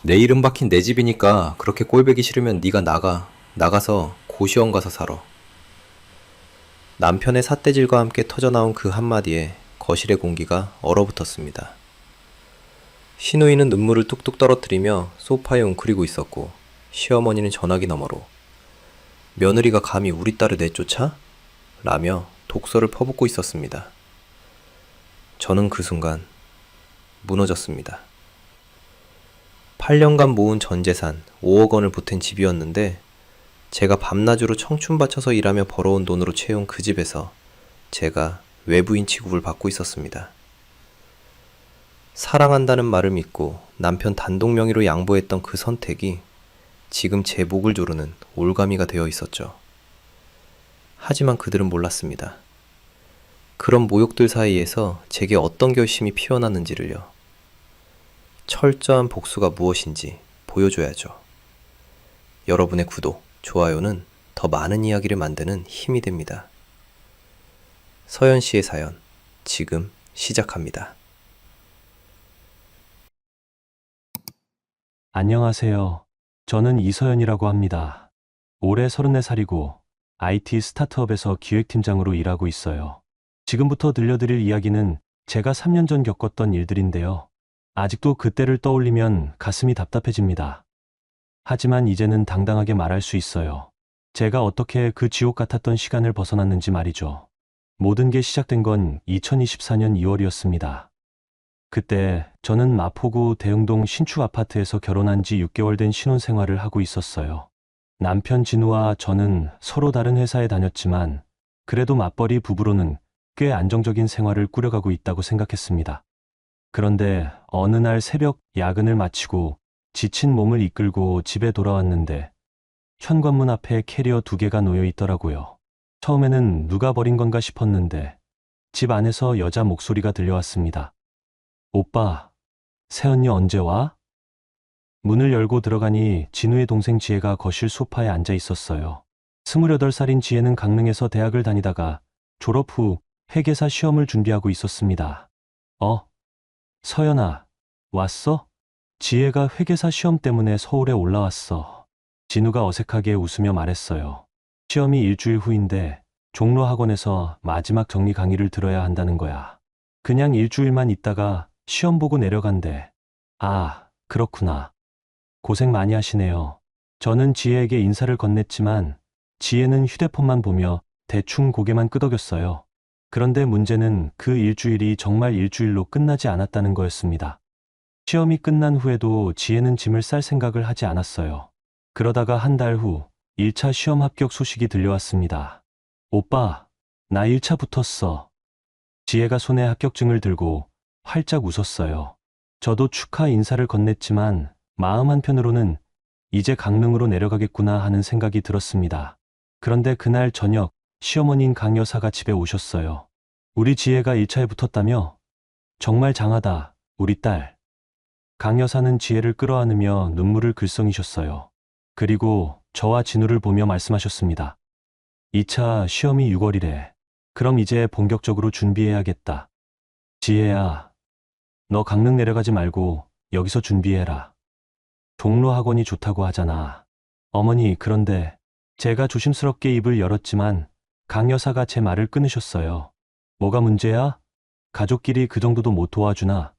내 이름 박힌 내 집이니까 그렇게 꼴보기 싫으면 네가 나가. 나가서 고시원 가서 살아. 남편의 삿대질과 함께 터져나온 그 한마디에 거실의 공기가 얼어붙었습니다. 시누이는 눈물을 뚝뚝 떨어뜨리며 소파에 웅크리고 있었고 시어머니는 전화기 너머로 며느리가 감히 우리 딸을 내쫓아? 라며 독서를 퍼붓고 있었습니다. 저는 그 순간 무너졌습니다. 8년간 모은 전 재산 5억 원을 보탠 집이었는데 제가 밤낮으로 청춘 바쳐서 일하며 벌어온 돈으로 채운 그 집에서 제가 외부인 취급을 받고 있었습니다. 사랑한다는 말을 믿고 남편 단독 명의로 양보했던 그 선택이 지금 제 목을 조르는 올가미가 되어 있었죠. 하지만 그들은 몰랐습니다. 그런 모욕들 사이에서 제게 어떤 결심이 피어났는지를요. 철저한 복수가 무엇인지 보여줘야죠. 여러분의 구독, 좋아요는 더 많은 이야기를 만드는 힘이 됩니다. 서연 씨의 사연, 지금 시작합니다. 안녕하세요. 저는 이서연이라고 합니다. 올해 34살이고 IT 스타트업에서 기획팀장으로 일하고 있어요. 지금부터 들려드릴 이야기는 제가 3년 전 겪었던 일들인데요. 아직도 그때를 떠올리면 가슴이 답답해집니다. 하지만 이제는 당당하게 말할 수 있어요. 제가 어떻게 그 지옥 같았던 시간을 벗어났는지 말이죠. 모든 게 시작된 건 2024년 2월이었습니다. 그때 저는 마포구 대흥동 신축 아파트에서 결혼한 지 6개월 된 신혼생활을 하고 있었어요. 남편 진우와 저는 서로 다른 회사에 다녔지만 그래도 맞벌이 부부로는 꽤 안정적인 생활을 꾸려가고 있다고 생각했습니다. 그런데 어느 날 새벽 야근을 마치고 지친 몸을 이끌고 집에 돌아왔는데 현관문 앞에 캐리어 2개가 놓여 있더라고요. 처음에는 누가 버린 건가 싶었는데 집 안에서 여자 목소리가 들려왔습니다. 오빠, 새언니 언제 와? 문을 열고 들어가니 진우의 동생 지혜가 거실 소파에 앉아 있었어요. 28살인 지혜는 강릉에서 대학을 다니다가 졸업 후 회계사 시험을 준비하고 있었습니다. 서연아, 왔어? 지혜가 회계사 시험 때문에 서울에 올라왔어. 진우가 어색하게 웃으며 말했어요. 시험이 일주일 후인데 종로 학원에서 마지막 정리 강의를 들어야 한다는 거야. 그냥 일주일만 있다가 시험 보고 내려간대. 아, 그렇구나. 고생 많이 하시네요. 저는 지혜에게 인사를 건넸지만 지혜는 휴대폰만 보며 대충 고개만 끄덕였어요. 그런데 문제는 그 일주일이 정말 일주일로 끝나지 않았다는 거였습니다. 시험이 끝난 후에도 지혜는 짐을 쌀 생각을 하지 않았어요. 그러다가 한 달 후 1차 시험 합격 소식이 들려왔습니다. 오빠, 나 1차 붙었어. 지혜가 손에 합격증을 들고 활짝 웃었어요. 저도 축하 인사를 건넸지만 마음 한편으로는 이제 강릉으로 내려가겠구나 하는 생각이 들었습니다. 그런데 그날 저녁 시어머니인 강 여사가 집에 오셨어요. 우리 지혜가 1차에 붙었다며? 정말 장하다, 우리 딸. 강 여사는 지혜를 끌어안으며 눈물을 글썽이셨어요. 그리고 저와 진우를 보며 말씀하셨습니다. 2차 시험이 6월이래. 그럼 이제 본격적으로 준비해야겠다. 지혜야, 너 강릉 내려가지 말고 여기서 준비해라. 종로 학원이 좋다고 하잖아. 어머니, 그런데 제가 조심스럽게 입을 열었지만 강 여사가 제 말을 끊으셨어요. 뭐가 문제야? 가족끼리 그 정도도 못 도와주나?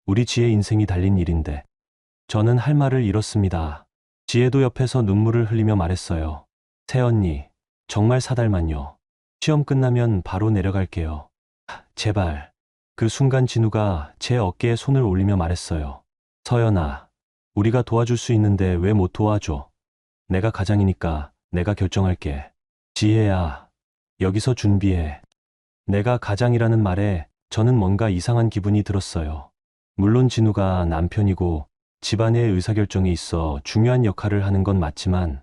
우리 지혜 인생이 달린 일인데. 저는 할 말을 잃었습니다. 지혜도 옆에서 눈물을 흘리며 말했어요. 새언니, 정말 사달만요. 시험 끝나면 바로 내려갈게요. 제발. 그 순간 진우가 제 어깨에 손을 올리며 말했어요. 서연아, 우리가 도와줄 수 있는데 왜 못 도와줘? 내가 가장이니까 내가 결정할게. 지혜야, 여기서 준비해. 내가 가장이라는 말에 저는 뭔가 이상한 기분이 들었어요. 물론 진우가 남편이고 집안의 의사결정에 있어 중요한 역할을 하는 건 맞지만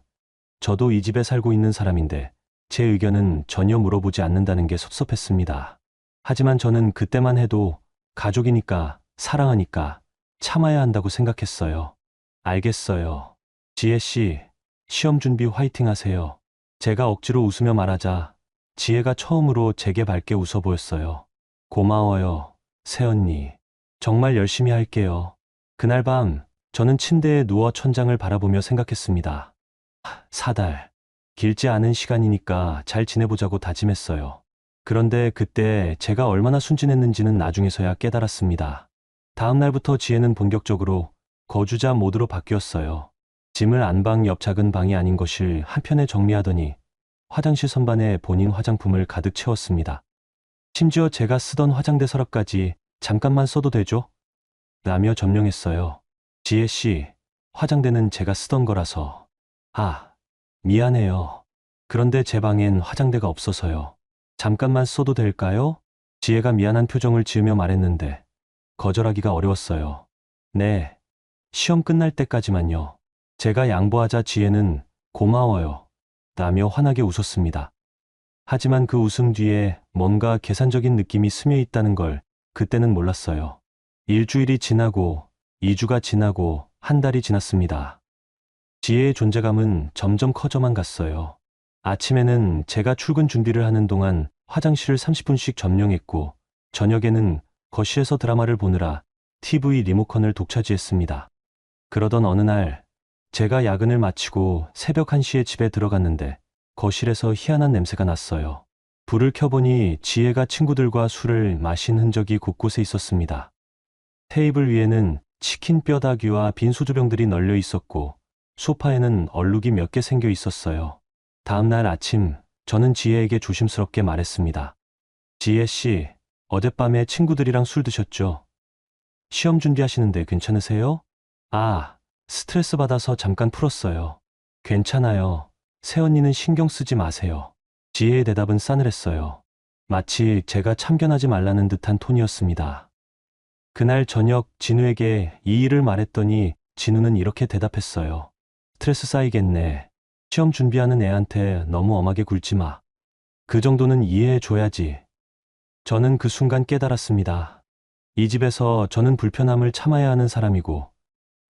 저도 이 집에 살고 있는 사람인데 제 의견은 전혀 물어보지 않는다는 게 섭섭했습니다. 하지만 저는 그때만 해도 가족이니까, 사랑하니까 참아야 한다고 생각했어요. 알겠어요. 지혜 씨, 시험 준비 화이팅 하세요. 제가 억지로 웃으며 말하자 지혜가 처음으로 제게 밝게 웃어 보였어요. 고마워요, 새언니. 정말 열심히 할게요. 그날 밤 저는 침대에 누워 천장을 바라보며 생각했습니다. 4달. 길지 않은 시간이니까 잘 지내보자고 다짐했어요. 그런데 그때 제가 얼마나 순진했는지는 나중에서야 깨달았습니다. 다음 날부터 지혜는 본격적으로 거주자 모드로 바뀌었어요. 짐을 안방 옆 작은 방이 아닌 거실 한편에 정리하더니 화장실 선반에 본인 화장품을 가득 채웠습니다. 심지어 제가 쓰던 화장대 서랍까지 잠깐만 써도 되죠? 라며 점령했어요. 지혜 씨, 화장대는 제가 쓰던 거라서. 아, 미안해요. 그런데 제 방엔 화장대가 없어서요. 잠깐만 써도 될까요? 지혜가 미안한 표정을 지으며 말했는데 거절하기가 어려웠어요. 네, 시험 끝날 때까지만요. 제가 양보하자 지혜는 고마워요. 라며 환하게 웃었습니다. 하지만 그 웃음 뒤에 뭔가 계산적인 느낌이 스며 있다는 걸 그때는 몰랐어요. 일주일이 지나고 2주가 지나고 한 달이 지났습니다. 지혜의 존재감은 점점 커져만 갔어요. 아침에는 제가 출근 준비를 하는 동안 화장실을 30분씩 점령했고 저녁에는 거실에서 드라마를 보느라 TV 리모컨을 독차지했습니다. 그러던 어느 날 제가 야근을 마치고 새벽 1시에 집에 들어갔는데 거실에서 희한한 냄새가 났어요. 불을 켜보니 지혜가 친구들과 술을 마신 흔적이 곳곳에 있었습니다. 테이블 위에는 치킨 뼈다귀와 빈 소주병들이 널려 있었고 소파에는 얼룩이 몇 개 생겨 있었어요. 다음 날 아침 저는 지혜에게 조심스럽게 말했습니다. 지혜 씨, 어젯밤에 친구들이랑 술 드셨죠? 시험 준비하시는데 괜찮으세요? 아, 스트레스 받아서 잠깐 풀었어요. 괜찮아요. 새언니는 신경 쓰지 마세요. 지혜의 대답은 싸늘했어요. 마치 제가 참견하지 말라는 듯한 톤이었습니다. 그날 저녁 진우에게 이 일을 말했더니 진우는 이렇게 대답했어요. 스트레스 쌓이겠네. 시험 준비하는 애한테 너무 엄하게 굴지 마. 그 정도는 이해해줘야지. 저는 그 순간 깨달았습니다. 이 집에서 저는 불편함을 참아야 하는 사람이고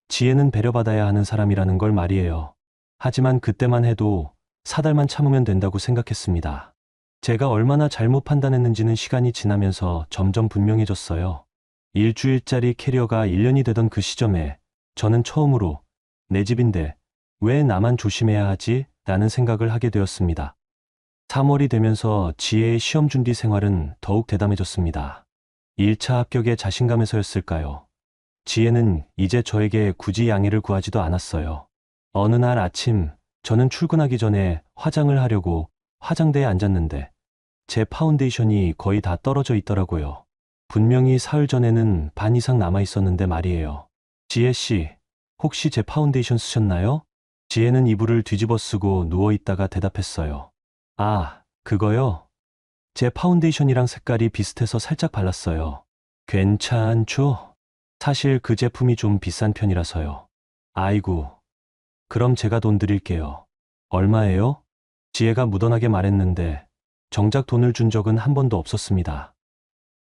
지혜는 배려받아야 하는 사람이라는 걸 말이에요. 하지만 그때만 해도 4달만 참으면 된다고 생각했습니다. 제가 얼마나 잘못 판단했는지는 시간이 지나면서 점점 분명해졌어요. 일주일짜리 캐리어가 1년이 되던 그 시점에 저는 처음으로 내 집인데 왜 나만 조심해야 하지? 라는 생각을 하게 되었습니다. 3월이 되면서 지혜의 시험 준비 생활은 더욱 대담해졌습니다. 1차 합격의 자신감에서였을까요? 지혜는 이제 저에게 굳이 양해를 구하지도 않았어요. 어느 날 아침 저는 출근하기 전에 화장을 하려고 화장대에 앉았는데 제 파운데이션이 거의 다 떨어져 있더라고요. 분명히 사흘 전에는 반 이상 남아 있었는데 말이에요. 지혜 씨, 혹시 제 파운데이션 쓰셨나요? 지혜는 이불을 뒤집어 쓰고 누워 있다가 대답했어요. 아, 그거요? 제 파운데이션이랑 색깔이 비슷해서 살짝 발랐어요. 괜찮죠? 사실 그 제품이 좀 비싼 편이라서요. 아이고, 그럼 제가 돈 드릴게요. 얼마예요? 지혜가 무던하게 말했는데 정작 돈을 준 적은 한 번도 없었습니다.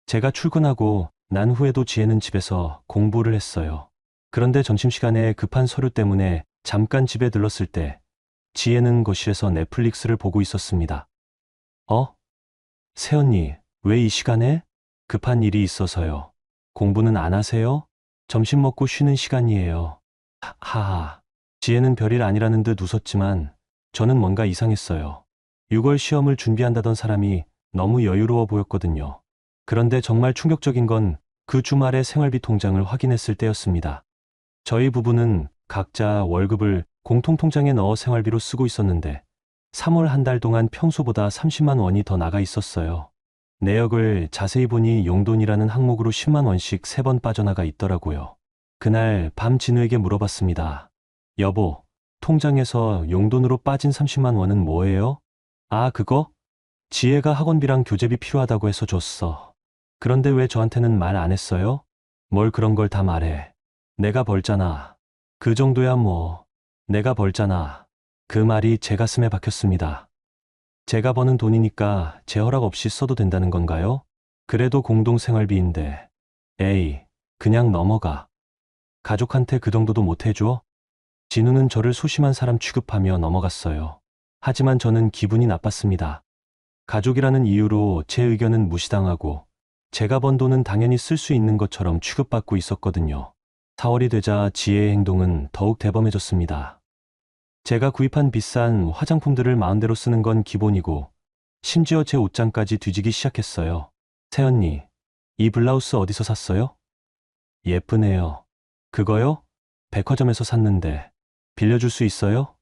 제가 출근하고 난 후에도 지혜는 집에서 공부를 했어요. 그런데 점심시간에 급한 서류 때문에 잠깐 집에 들렀을 때 지혜는 거실에서 넷플릭스를 보고 있었습니다. 새언니, 왜 이 시간에? 급한 일이 있어서요. 공부는 안 하세요? 점심 먹고 쉬는 시간이에요. 하하. 지혜는 별일 아니라는 듯 웃었지만 저는 뭔가 이상했어요. 6월 시험을 준비한다던 사람이 너무 여유로워 보였거든요. 그런데 정말 충격적인 건 그 주말에 생활비 통장을 확인했을 때였습니다. 저희 부부는 각자 월급을 공통통장에 넣어 생활비로 쓰고 있었는데 3월 한 달 동안 평소보다 30만 원이 더 나가 있었어요. 내역을 자세히 보니 용돈이라는 항목으로 10만 원씩 3번 빠져나가 있더라고요. 그날 밤 진우에게 물어봤습니다. 여보, 통장에서 용돈으로 빠진 30만 원은 뭐예요? 아, 그거? 지혜가 학원비랑 교재비 필요하다고 해서 줬어. 그런데 왜 저한테는 말 안 했어요? 뭘 그런 걸 다 말해. 내가 벌잖아. 그 정도야 뭐. 내가 벌잖아. 그 말이 제 가슴에 박혔습니다. 제가 버는 돈이니까 제 허락 없이 써도 된다는 건가요? 그래도 공동생활비인데. 에이, 그냥 넘어가. 가족한테 그 정도도 못 해줘? 진우는 저를 소심한 사람 취급하며 넘어갔어요. 하지만 저는 기분이 나빴습니다. 가족이라는 이유로 제 의견은 무시당하고 제가 번 돈은 당연히 쓸 수 있는 것처럼 취급받고 있었거든요. 4월이 되자 지혜의 행동은 더욱 대범해졌습니다. 제가 구입한 비싼 화장품들을 마음대로 쓰는 건 기본이고, 심지어 제 옷장까지 뒤지기 시작했어요. 새언니, 이 블라우스 어디서 샀어요? 예쁘네요. 그거요? 백화점에서 샀는데 빌려줄 수 있어요?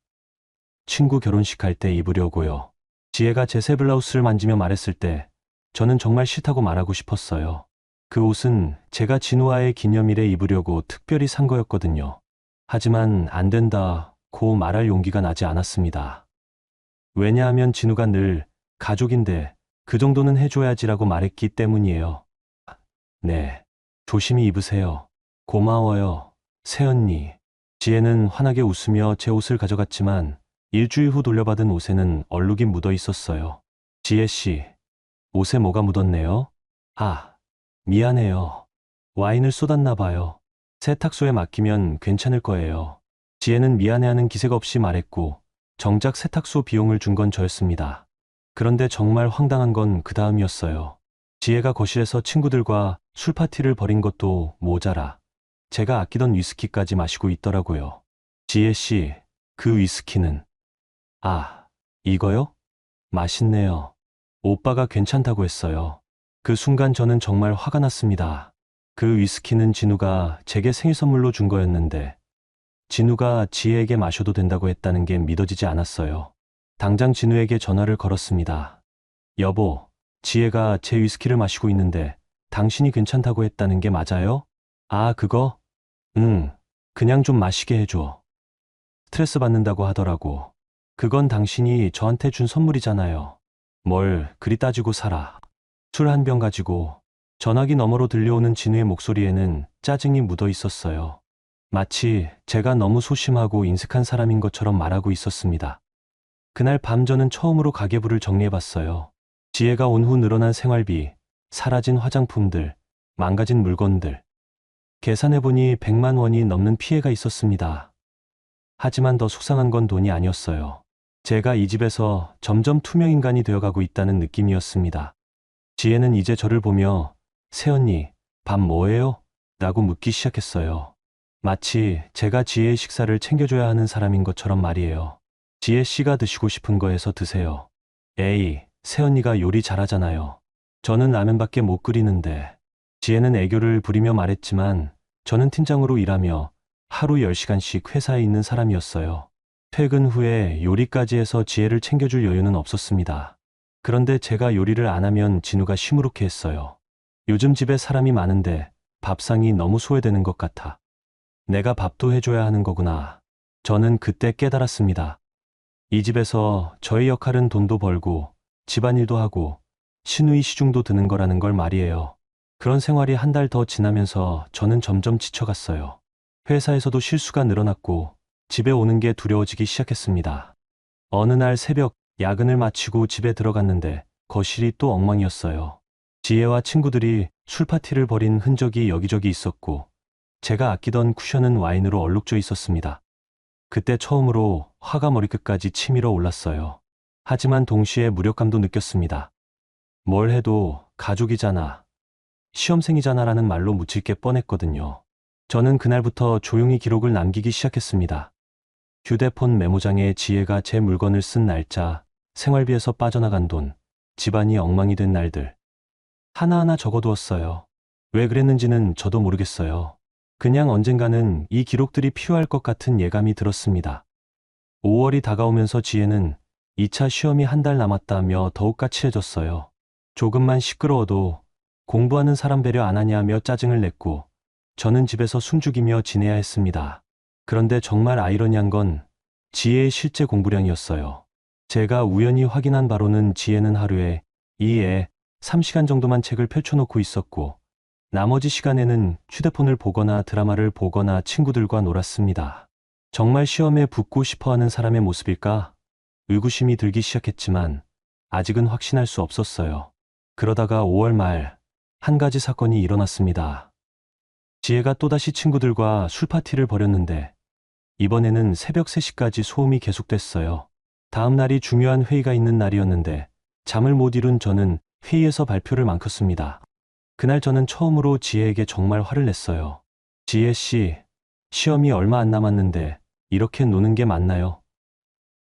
친구 결혼식 할 때 입으려고요. 지혜가 제 새 블라우스를 만지며 말했을 때 저는 정말 싫다고 말하고 싶었어요. 그 옷은 제가 진우와의 기념일에 입으려고 특별히 산 거였거든요. 하지만 안 된다고 말할 용기가 나지 않았습니다. 왜냐하면 진우가 늘 가족인데 그 정도는 해줘야지라고 말했기 때문이에요. 네, 조심히 입으세요. 고마워요, 새언니. 지혜는 환하게 웃으며 제 옷을 가져갔지만 일주일 후 돌려받은 옷에는 얼룩이 묻어 있었어요. 지혜 씨, 옷에 뭐가 묻었네요? 아, 미안해요. 와인을 쏟았나 봐요. 세탁소에 맡기면 괜찮을 거예요. 지혜는 미안해하는 기색 없이 말했고 정작 세탁소 비용을 준 건 저였습니다. 그런데 정말 황당한 건 그 다음이었어요. 지혜가 거실에서 친구들과 술 파티를 벌인 것도 모자라 제가 아끼던 위스키까지 마시고 있더라고요. 지혜 씨, 그 위스키는? 아, 이거요? 맛있네요. 오빠가 괜찮다고 했어요. 그 순간 저는 정말 화가 났습니다. 그 위스키는 진우가 제게 생일 선물로 준 거였는데 진우가 지혜에게 마셔도 된다고 했다는 게 믿어지지 않았어요. 당장 진우에게 전화를 걸었습니다. 여보, 지혜가 제 위스키를 마시고 있는데 당신이 괜찮다고 했다는 게 맞아요? 아, 그거? 응, 그냥 좀 마시게 해줘. 스트레스 받는다고 하더라고. 그건 당신이 저한테 준 선물이잖아요. 뭘 그리 따지고 살아. 술 한 병 가지고. 전화기 너머로 들려오는 진우의 목소리에는 짜증이 묻어 있었어요. 마치 제가 너무 소심하고 인색한 사람인 것처럼 말하고 있었습니다. 그날 밤 저는 처음으로 가계부를 정리해봤어요. 지혜가 온 후 늘어난 생활비, 사라진 화장품들, 망가진 물건들. 계산해보니 100만 원이 넘는 피해가 있었습니다. 하지만 더 속상한 건 돈이 아니었어요. 제가 이 집에서 점점 투명인간이 되어가고 있다는 느낌이었습니다. 지혜는 이제 저를 보며 새언니, 밥 뭐예요? 라고 묻기 시작했어요. 마치 제가 지혜의 식사를 챙겨줘야 하는 사람인 것처럼 말이에요. 지혜 씨가 드시고 싶은 거 해서 드세요. 에이, 새언니가 요리 잘하잖아요. 저는 라면밖에 못 끓이는데. 지혜는 애교를 부리며 말했지만 저는 팀장으로 일하며 하루 10시간씩 회사에 있는 사람이었어요. 퇴근 후에 요리까지 해서 지혜를 챙겨줄 여유는 없었습니다. 그런데 제가 요리를 안 하면 진우가 시무룩해 했어요. 요즘 집에 사람이 많은데 밥상이 너무 소외되는 것 같아. 내가 밥도 해줘야 하는 거구나. 저는 그때 깨달았습니다. 이 집에서 저의 역할은 돈도 벌고 집안일도 하고 시누이 시중도 드는 거라는 걸 말이에요. 그런 생활이 한 달 더 지나면서 저는 점점 지쳐갔어요. 회사에서도 실수가 늘어났고 집에 오는 게 두려워지기 시작했습니다. 어느 날 새벽 야근을 마치고 집에 들어갔는데 거실이 또 엉망이었어요. 지혜와 친구들이 술 파티를 벌인 흔적이 여기저기 있었고 제가 아끼던 쿠션은 와인으로 얼룩져 있었습니다. 그때 처음으로 화가 머리끝까지 치밀어 올랐어요. 하지만 동시에 무력감도 느꼈습니다. 뭘 해도 가족이잖아, 시험생이잖아라는 말로 묻힐 게 뻔했거든요. 저는 그날부터 조용히 기록을 남기기 시작했습니다. 휴대폰 메모장에 지혜가 제 물건을 쓴 날짜, 생활비에서 빠져나간 돈, 집안이 엉망이 된 날들. 하나하나 적어두었어요. 왜 그랬는지는 저도 모르겠어요. 그냥 언젠가는 이 기록들이 필요할 것 같은 예감이 들었습니다. 5월이 다가오면서 지혜는 2차 시험이 한 달 남았다며 더욱 까칠해졌어요. 조금만 시끄러워도 공부하는 사람 배려 안 하냐며 짜증을 냈고 저는 집에서 숨죽이며 지내야 했습니다. 그런데 정말 아이러니한 건 지혜의 실제 공부량이었어요. 제가 우연히 확인한 바로는 지혜는 하루에 2에 3시간 정도만 책을 펼쳐놓고 있었고 나머지 시간에는 휴대폰을 보거나 드라마를 보거나 친구들과 놀았습니다. 정말 시험에 붙고 싶어하는 사람의 모습일까? 의구심이 들기 시작했지만 아직은 확신할 수 없었어요. 그러다가 5월 말 한 가지 사건이 일어났습니다. 지혜가 또다시 친구들과 술 파티를 벌였는데 이번에는 새벽 3시까지 소음이 계속됐어요. 다음 날이 중요한 회의가 있는 날이었는데 잠을 못 이룬 저는 회의에서 발표를 망쳤습니다. 그날 저는 처음으로 지혜에게 정말 화를 냈어요. 지혜 씨, 시험이 얼마 안 남았는데 이렇게 노는 게 맞나요?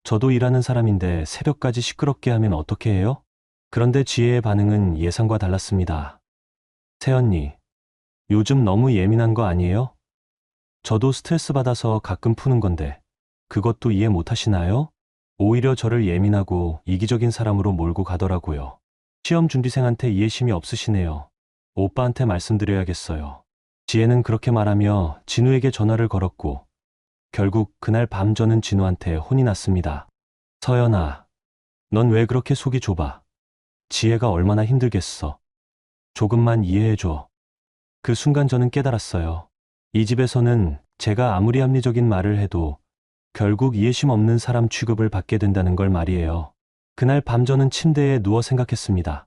저도 일하는 사람인데 새벽까지 시끄럽게 하면 어떻게 해요? 그런데 지혜의 반응은 예상과 달랐습니다. 새언니, 요즘 너무 예민한 거 아니에요? 저도 스트레스 받아서 가끔 푸는 건데 그것도 이해 못 하시나요? 오히려 저를 예민하고 이기적인 사람으로 몰고 가더라고요. 시험 준비생한테 이해심이 없으시네요. 오빠한테 말씀드려야겠어요. 지혜는 그렇게 말하며 진우에게 전화를 걸었고 결국 그날 밤 저는 진우한테 혼이 났습니다. 서연아, 넌 왜 그렇게 속이 좁아? 지혜가 얼마나 힘들겠어. 조금만 이해해줘. 그 순간 저는 깨달았어요. 이 집에서는 제가 아무리 합리적인 말을 해도 결국 이해심 없는 사람 취급을 받게 된다는 걸 말이에요. 그날 밤 저는 침대에 누워 생각했습니다.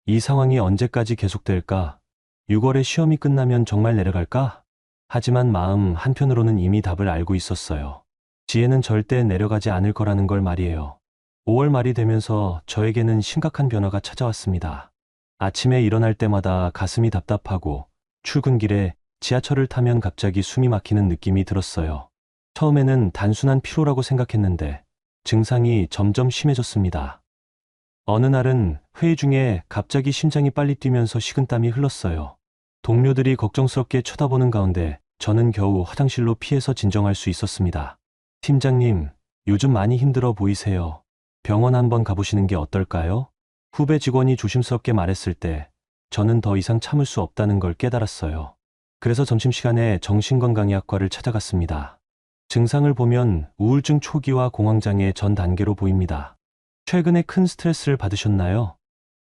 이 상황이 언제까지 계속될까? 6월에 시험이 끝나면 정말 내려갈까? 하지만 마음 한편으로는 이미 답을 알고 있었어요. 지혜는 절대 내려가지 않을 거라는 걸 말이에요. 5월 말이 되면서 저에게는 심각한 변화가 찾아왔습니다. 아침에 일어날 때마다 가슴이 답답하고 출근길에 지하철을 타면 갑자기 숨이 막히는 느낌이 들었어요. 처음에는 단순한 피로라고 생각했는데 증상이 점점 심해졌습니다. 어느 날은 회의 중에 갑자기 심장이 빨리 뛰면서 식은땀이 흘렀어요. 동료들이 걱정스럽게 쳐다보는 가운데 저는 겨우 화장실로 피해서 진정할 수 있었습니다. 팀장님, 요즘 많이 힘들어 보이세요. 병원 한번 가보시는 게 어떨까요? 후배 직원이 조심스럽게 말했을 때 저는 더 이상 참을 수 없다는 걸 깨달았어요. 그래서 점심시간에 정신건강의학과를 찾아갔습니다. 증상을 보면 우울증 초기와 공황장애 전 단계로 보입니다. 최근에 큰 스트레스를 받으셨나요?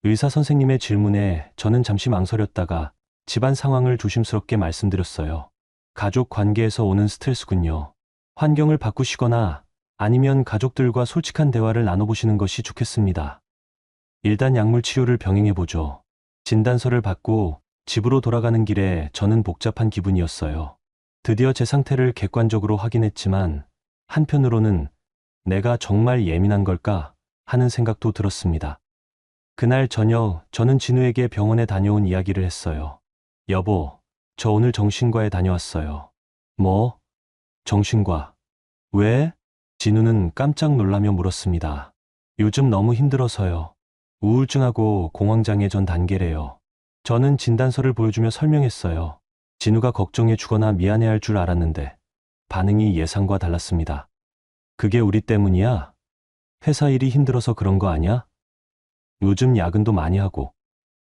의사 선생님의 질문에 저는 잠시 망설였다가 집안 상황을 조심스럽게 말씀드렸어요. 가족 관계에서 오는 스트레스군요. 환경을 바꾸시거나 아니면 가족들과 솔직한 대화를 나눠보시는 것이 좋겠습니다. 일단 약물 치료를 병행해보죠. 진단서를 받고 집으로 돌아가는 길에 저는 복잡한 기분이었어요. 드디어 제 상태를 객관적으로 확인했지만 한편으로는 내가 정말 예민한 걸까 하는 생각도 들었습니다. 그날 저녁 저는 진우에게 병원에 다녀온 이야기를 했어요. 여보, 저 오늘 정신과에 다녀왔어요. 뭐? 정신과? 왜? 진우는 깜짝 놀라며 물었습니다. 요즘 너무 힘들어서요. 우울증하고 공황장애 전 단계래요. 저는 진단서를 보여주며 설명했어요. 진우가 걱정해 주거나 미안해할 줄 알았는데 반응이 예상과 달랐습니다. 그게 우리 때문이야? 회사 일이 힘들어서 그런 거 아냐? 요즘 야근도 많이 하고.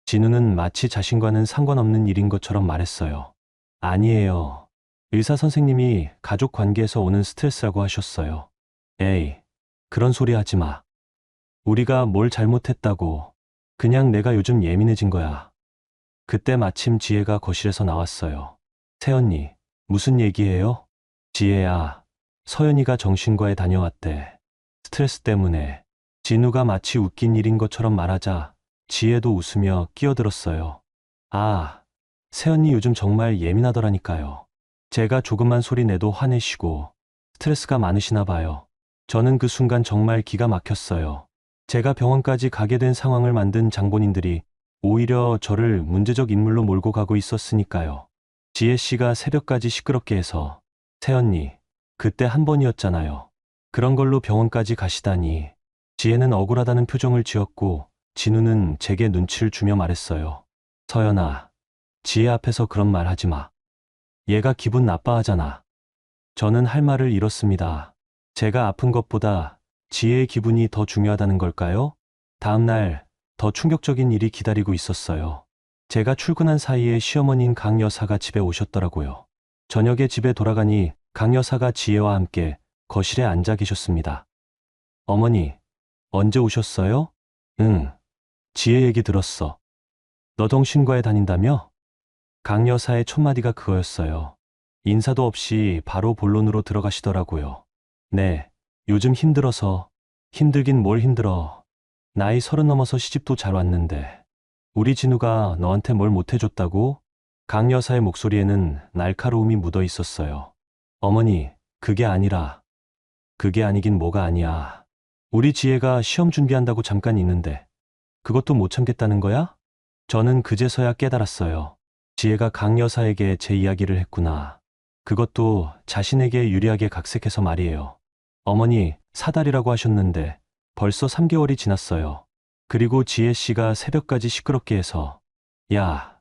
진우는 마치 자신과는 상관없는 일인 것처럼 말했어요. 아니에요. 의사 선생님이 가족 관계에서 오는 스트레스라고 하셨어요. 에이, 그런 소리 하지 마. 우리가 뭘 잘못했다고. 그냥 내가 요즘 예민해진 거야. 그때 마침 지혜가 거실에서 나왔어요. 새언니, 무슨 얘기해요? 지혜야, 서연이가 정신과에 다녀왔대. 스트레스 때문에. 진우가 마치 웃긴 일인 것처럼 말하자 지혜도 웃으며 끼어들었어요. 아, 새언니 요즘 정말 예민하더라니까요. 제가 조금만 소리 내도 화내시고 스트레스가 많으시나 봐요. 저는 그 순간 정말 기가 막혔어요. 제가 병원까지 가게 된 상황을 만든 장본인들이 오히려 저를 문제적 인물로 몰고 가고 있었으니까요. 지혜 씨가 새벽까지 시끄럽게 해서 새언니, 그때 한 번이었잖아요. 그런 걸로 병원까지 가시다니. 지혜는 억울하다는 표정을 지었고 진우는 제게 눈치를 주며 말했어요. 서연아, 지혜 앞에서 그런 말 하지 마. 얘가 기분 나빠하잖아. 저는 할 말을 잃었습니다. 제가 아픈 것보다 지혜의 기분이 더 중요하다는 걸까요? 다음 날 더 충격적인 일이 기다리고 있었어요. 제가 출근한 사이에 시어머니인 강 여사가 집에 오셨더라고요. 저녁에 집에 돌아가니 강 여사가 지혜와 함께 거실에 앉아 계셨습니다. 어머니, 언제 오셨어요? 응, 지혜 얘기 들었어. 너 정신과에 다닌다며? 강 여사의 첫마디가 그거였어요. 인사도 없이 바로 본론으로 들어가시더라고요. 네, 요즘 힘들어서. 힘들긴 뭘 힘들어. 나이 30 넘어서 시집도 잘 왔는데. 우리 진우가 너한테 뭘 못해줬다고? 강 여사의 목소리에는 날카로움이 묻어 있었어요. 어머니, 그게 아니라. 그게 아니긴 뭐가 아니야. 우리 지혜가 시험 준비한다고 잠깐 있는데 그것도 못 참겠다는 거야? 저는 그제서야 깨달았어요. 지혜가 강 여사에게 제 이야기를 했구나. 그것도 자신에게 유리하게 각색해서 말이에요. 어머니, 사달이라고 하셨는데 벌써 3개월이 지났어요. 그리고 지혜 씨가 새벽까지 시끄럽게 해서, 야,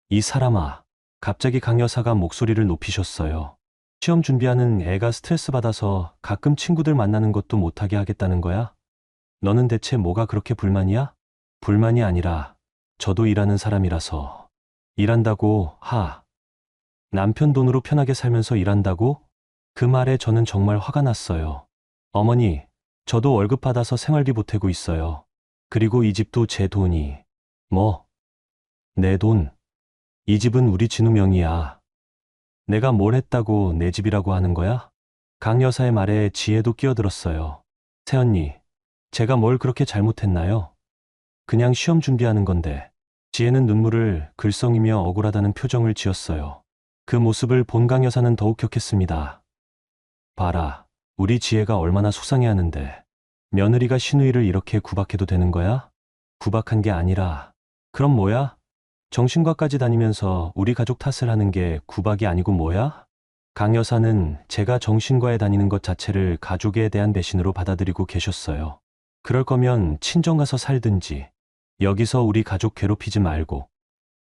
이 사람아. 갑자기 강 여사가 목소리를 높이셨어요. 시험 준비하는 애가 스트레스 받아서 가끔 친구들 만나는 것도 못하게 하겠다는 거야? 너는 대체 뭐가 그렇게 불만이야? 불만이 아니라 저도 일하는 사람이라서. 일한다고, 남편 돈으로 편하게 살면서 일한다고? 그 말에 저는 정말 화가 났어요. 어머니, 저도 월급 받아서 생활비 보태고 있어요. 그리고 이 집도 제 돈이. 뭐? 내 돈. 이 집은 우리 진우 명의야. 내가 뭘 했다고 내 집이라고 하는 거야? 강 여사의 말에 지혜도 끼어들었어요. 새언니, 제가 뭘 그렇게 잘못했나요? 그냥 시험 준비하는 건데. 지혜는 눈물을 글썽이며 억울하다는 표정을 지었어요. 그 모습을 본 강 여사는 더욱 격했습니다. 봐라, 우리 지혜가 얼마나 속상해하는데. 며느리가 시누이를 이렇게 구박해도 되는 거야? 구박한 게 아니라. 그럼 뭐야? 정신과까지 다니면서 우리 가족 탓을 하는 게 구박이 아니고 뭐야? 강 여사는 제가 정신과에 다니는 것 자체를 가족에 대한 배신으로 받아들이고 계셨어요. 그럴 거면 친정 가서 살든지, 여기서 우리 가족 괴롭히지 말고.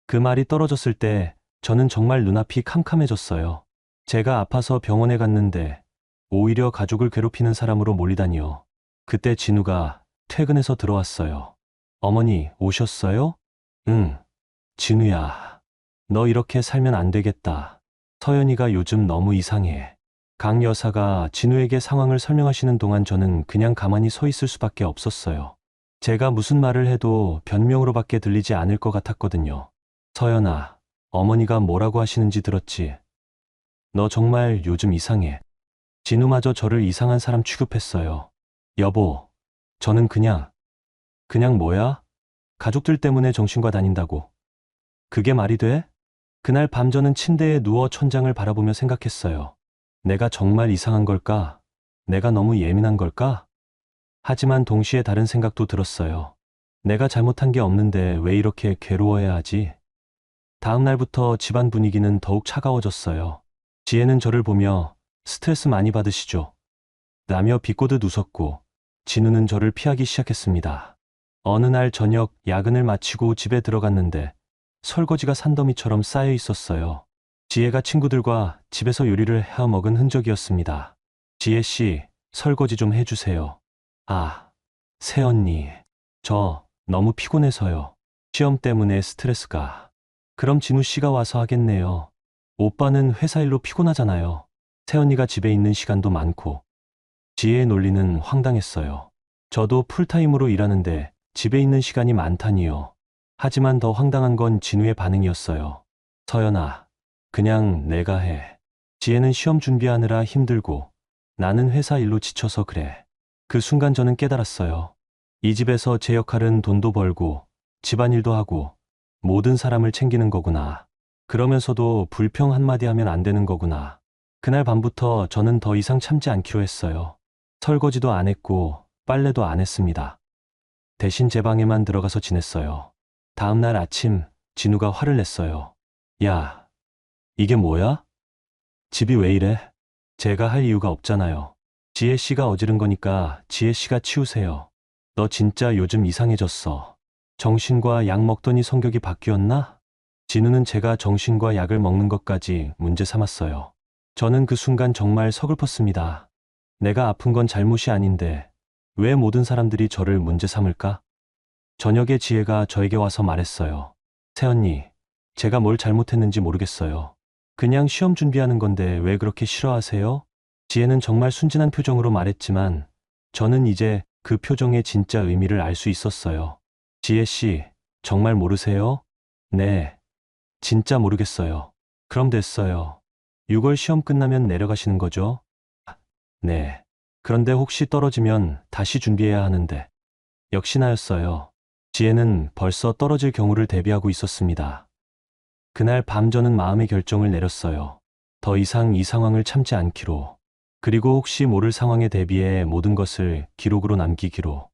그 말이 떨어졌을 때 저는 정말 눈앞이 캄캄해졌어요. 제가 아파서 병원에 갔는데 오히려 가족을 괴롭히는 사람으로 몰리다니요. 그때 진우가 퇴근해서 들어왔어요. 어머니, 오셨어요? 응. 진우야, 너 이렇게 살면 안 되겠다. 서연이가 요즘 너무 이상해. 강 여사가 진우에게 상황을 설명하시는 동안 저는 그냥 가만히 서 있을 수밖에 없었어요. 제가 무슨 말을 해도 변명으로밖에 들리지 않을 것 같았거든요. 서연아, 어머니가 뭐라고 하시는지 들었지? 너 정말 요즘 이상해. 진우마저 저를 이상한 사람 취급했어요. 여보, 저는 그냥 뭐야? 가족들 때문에 정신과 다닌다고. 그게 말이 돼? 그날 밤 저는 침대에 누워 천장을 바라보며 생각했어요. 내가 정말 이상한 걸까? 내가 너무 예민한 걸까? 하지만 동시에 다른 생각도 들었어요. 내가 잘못한 게 없는데 왜 이렇게 괴로워해야 하지? 다음 날부터 집안 분위기는 더욱 차가워졌어요. 지혜는 저를 보며 스트레스 많이 받으시죠? 라며 비꼬듯 웃었고, 진우는 저를 피하기 시작했습니다. 어느 날 저녁 야근을 마치고 집에 들어갔는데 설거지가 산더미처럼 쌓여 있었어요. 지혜가 친구들과 집에서 요리를 해 먹은 흔적이었습니다. 지혜 씨, 설거지 좀 해주세요. 아, 새언니, 저 너무 피곤해서요. 시험 때문에 스트레스가. 그럼 진우 씨가 와서 하겠네요. 오빠는 회사 일로 피곤하잖아요. 새언니가 집에 있는 시간도 많고. 지혜의 논리는 황당했어요. 저도 풀타임으로 일하는데 집에 있는 시간이 많다니요. 하지만 더 황당한 건 진우의 반응이었어요. 서연아, 그냥 내가 해. 지혜는 시험 준비하느라 힘들고 나는 회사 일로 지쳐서 그래. 그 순간 저는 깨달았어요. 이 집에서 제 역할은 돈도 벌고 집안일도 하고 모든 사람을 챙기는 거구나. 그러면서도 불평 한마디 하면 안 되는 거구나. 그날 밤부터 저는 더 이상 참지 않기로 했어요. 설거지도 안 했고 빨래도 안 했습니다. 대신 제 방에만 들어가서 지냈어요. 다음 날 아침 진우가 화를 냈어요. 야, 이게 뭐야? 집이 왜 이래? 제가 할 이유가 없잖아요. 지혜 씨가 어지른 거니까 지혜 씨가 치우세요. 너 진짜 요즘 이상해졌어. 정신과 약 먹더니 성격이 바뀌었나? 진우는 제가 정신과 약을 먹는 것까지 문제 삼았어요. 저는 그 순간 정말 서글펐습니다. 내가 아픈 건 잘못이 아닌데 왜 모든 사람들이 저를 문제 삼을까? 저녁에 지혜가 저에게 와서 말했어요. 새언니, 제가 뭘 잘못했는지 모르겠어요. 그냥 시험 준비하는 건데 왜 그렇게 싫어하세요? 지혜는 정말 순진한 표정으로 말했지만 저는 이제 그 표정의 진짜 의미를 알 수 있었어요. 지혜 씨, 정말 모르세요? 네, 진짜 모르겠어요. 그럼 됐어요. 6월 시험 끝나면 내려가시는 거죠? 네. 그런데 혹시 떨어지면 다시 준비해야 하는데. 역시나였어요. 지혜는 벌써 떨어질 경우를 대비하고 있었습니다. 그날 밤 저는 마음의 결정을 내렸어요. 더 이상 이 상황을 참지 않기로. 그리고 혹시 모를 상황에 대비해 모든 것을 기록으로 남기기로.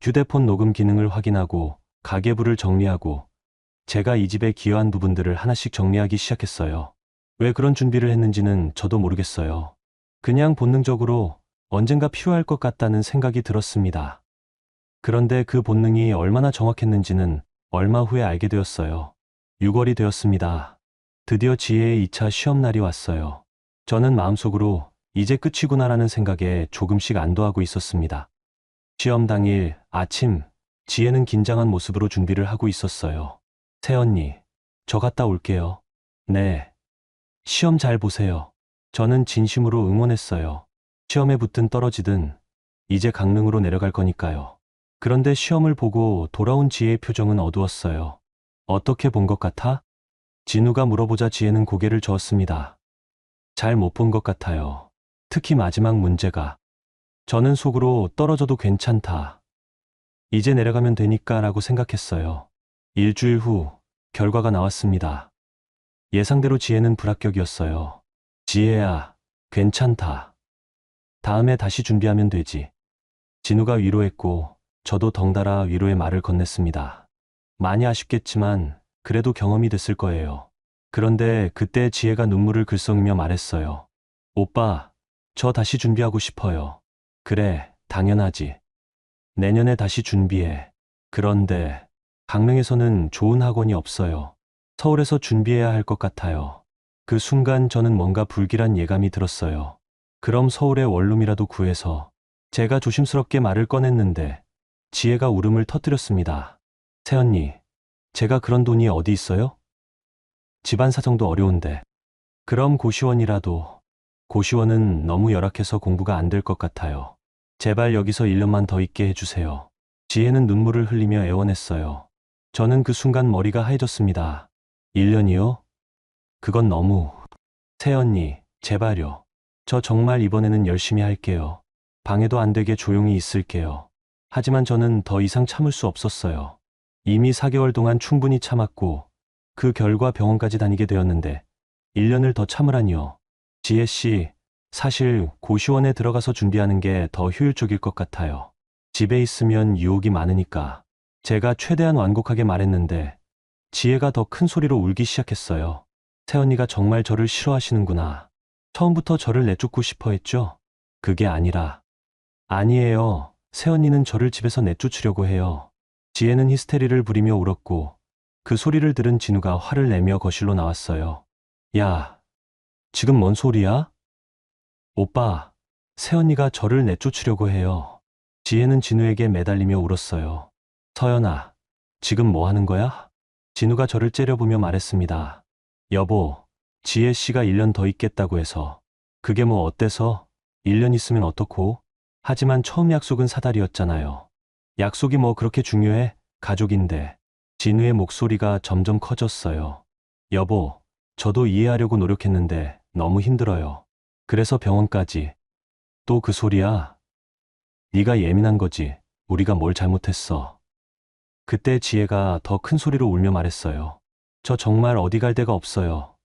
휴대폰 녹음 기능을 확인하고 가계부를 정리하고 제가 이 집에 기여한 부분들을 하나씩 정리하기 시작했어요. 왜 그런 준비를 했는지는 저도 모르겠어요. 그냥 본능적으로 언젠가 필요할 것 같다는 생각이 들었습니다. 그런데 그 본능이 얼마나 정확했는지는 얼마 후에 알게 되었어요. 6월이 되었습니다. 드디어 지혜의 2차 시험날이 왔어요. 저는 마음속으로 이제 끝이구나라는 생각에 조금씩 안도하고 있었습니다. 시험 당일 아침, 지혜는 긴장한 모습으로 준비를 하고 있었어요. 새언니, 저 갔다 올게요. 네. 시험 잘 보세요. 저는 진심으로 응원했어요. 시험에 붙든 떨어지든 이제 강릉으로 내려갈 거니까요. 그런데 시험을 보고 돌아온 지혜의 표정은 어두웠어요. 어떻게 본 것 같아? 진우가 물어보자 지혜는 고개를 저었습니다. 잘 못 본 것 같아요. 특히 마지막 문제가. 저는 속으로 떨어져도 괜찮다. 이제 내려가면 되니까 라고 생각했어요. 일주일 후 결과가 나왔습니다. 예상대로 지혜는 불합격이었어요. 지혜야, 괜찮다. 다음에 다시 준비하면 되지. 진우가 위로했고 저도 덩달아 위로의 말을 건넸습니다. 많이 아쉽겠지만 그래도 경험이 됐을 거예요. 그런데 그때 지혜가 눈물을 글썽이며 말했어요. 오빠, 저 다시 준비하고 싶어요. 그래, 당연하지. 내년에 다시 준비해. 그런데 강릉에서는 좋은 학원이 없어요. 서울에서 준비해야 할 것 같아요. 그 순간 저는 뭔가 불길한 예감이 들었어요. 그럼 서울의 원룸이라도 구해서 제가 조심스럽게 말을 꺼냈는데 지혜가 울음을 터뜨렸습니다. 새언니, 제가 그런 돈이 어디 있어요? 집안 사정도 어려운데. 그럼 고시원이라도. 고시원은 너무 열악해서 공부가 안 될 것 같아요. 제발 여기서 1년만 더 있게 해주세요. 지혜는 눈물을 흘리며 애원했어요. 저는 그 순간 머리가 하얘졌습니다. 1년이요? 그건 너무. 새언니, 제발요. 저 정말 이번에는 열심히 할게요. 방해도 안 되게 조용히 있을게요. 하지만 저는 더 이상 참을 수 없었어요. 이미 4개월 동안 충분히 참았고 그 결과 병원까지 다니게 되었는데 1년을 더 참으라니요. 지혜 씨, 사실 고시원에 들어가서 준비하는 게 더 효율적일 것 같아요. 집에 있으면 유혹이 많으니까. 제가 최대한 완곡하게 말했는데 지혜가 더 큰 소리로 울기 시작했어요. 새언니가 정말 저를 싫어하시는구나. 처음부터 저를 내쫓고 싶어 했죠? 그게 아니라. 아니에요. 새언니는 저를 집에서 내쫓으려고 해요. 지혜는 히스테리를 부리며 울었고 그 소리를 들은 진우가 화를 내며 거실로 나왔어요. 야, 지금 뭔 소리야? 오빠, 새언니가 저를 내쫓으려고 해요. 지혜는 진우에게 매달리며 울었어요. 서연아, 지금 뭐 하는 거야? 진우가 저를 째려보며 말했습니다. 여보, 지혜 씨가 1년 더 있겠다고 해서. 그게 뭐 어때서? 1년 있으면 어떻고? 하지만 처음 약속은 사달이었잖아요. 약속이 뭐 그렇게 중요해? 가족인데. 진우의 목소리가 점점 커졌어요. 여보, 저도 이해하려고 노력했는데 너무 힘들어요. 그래서 병원까지. 또 그 소리야? 네가 예민한 거지. 우리가 뭘 잘못했어. 그때 지혜가 더 큰 소리로 울며 말했어요. 저 정말 어디 갈 데가 없어요.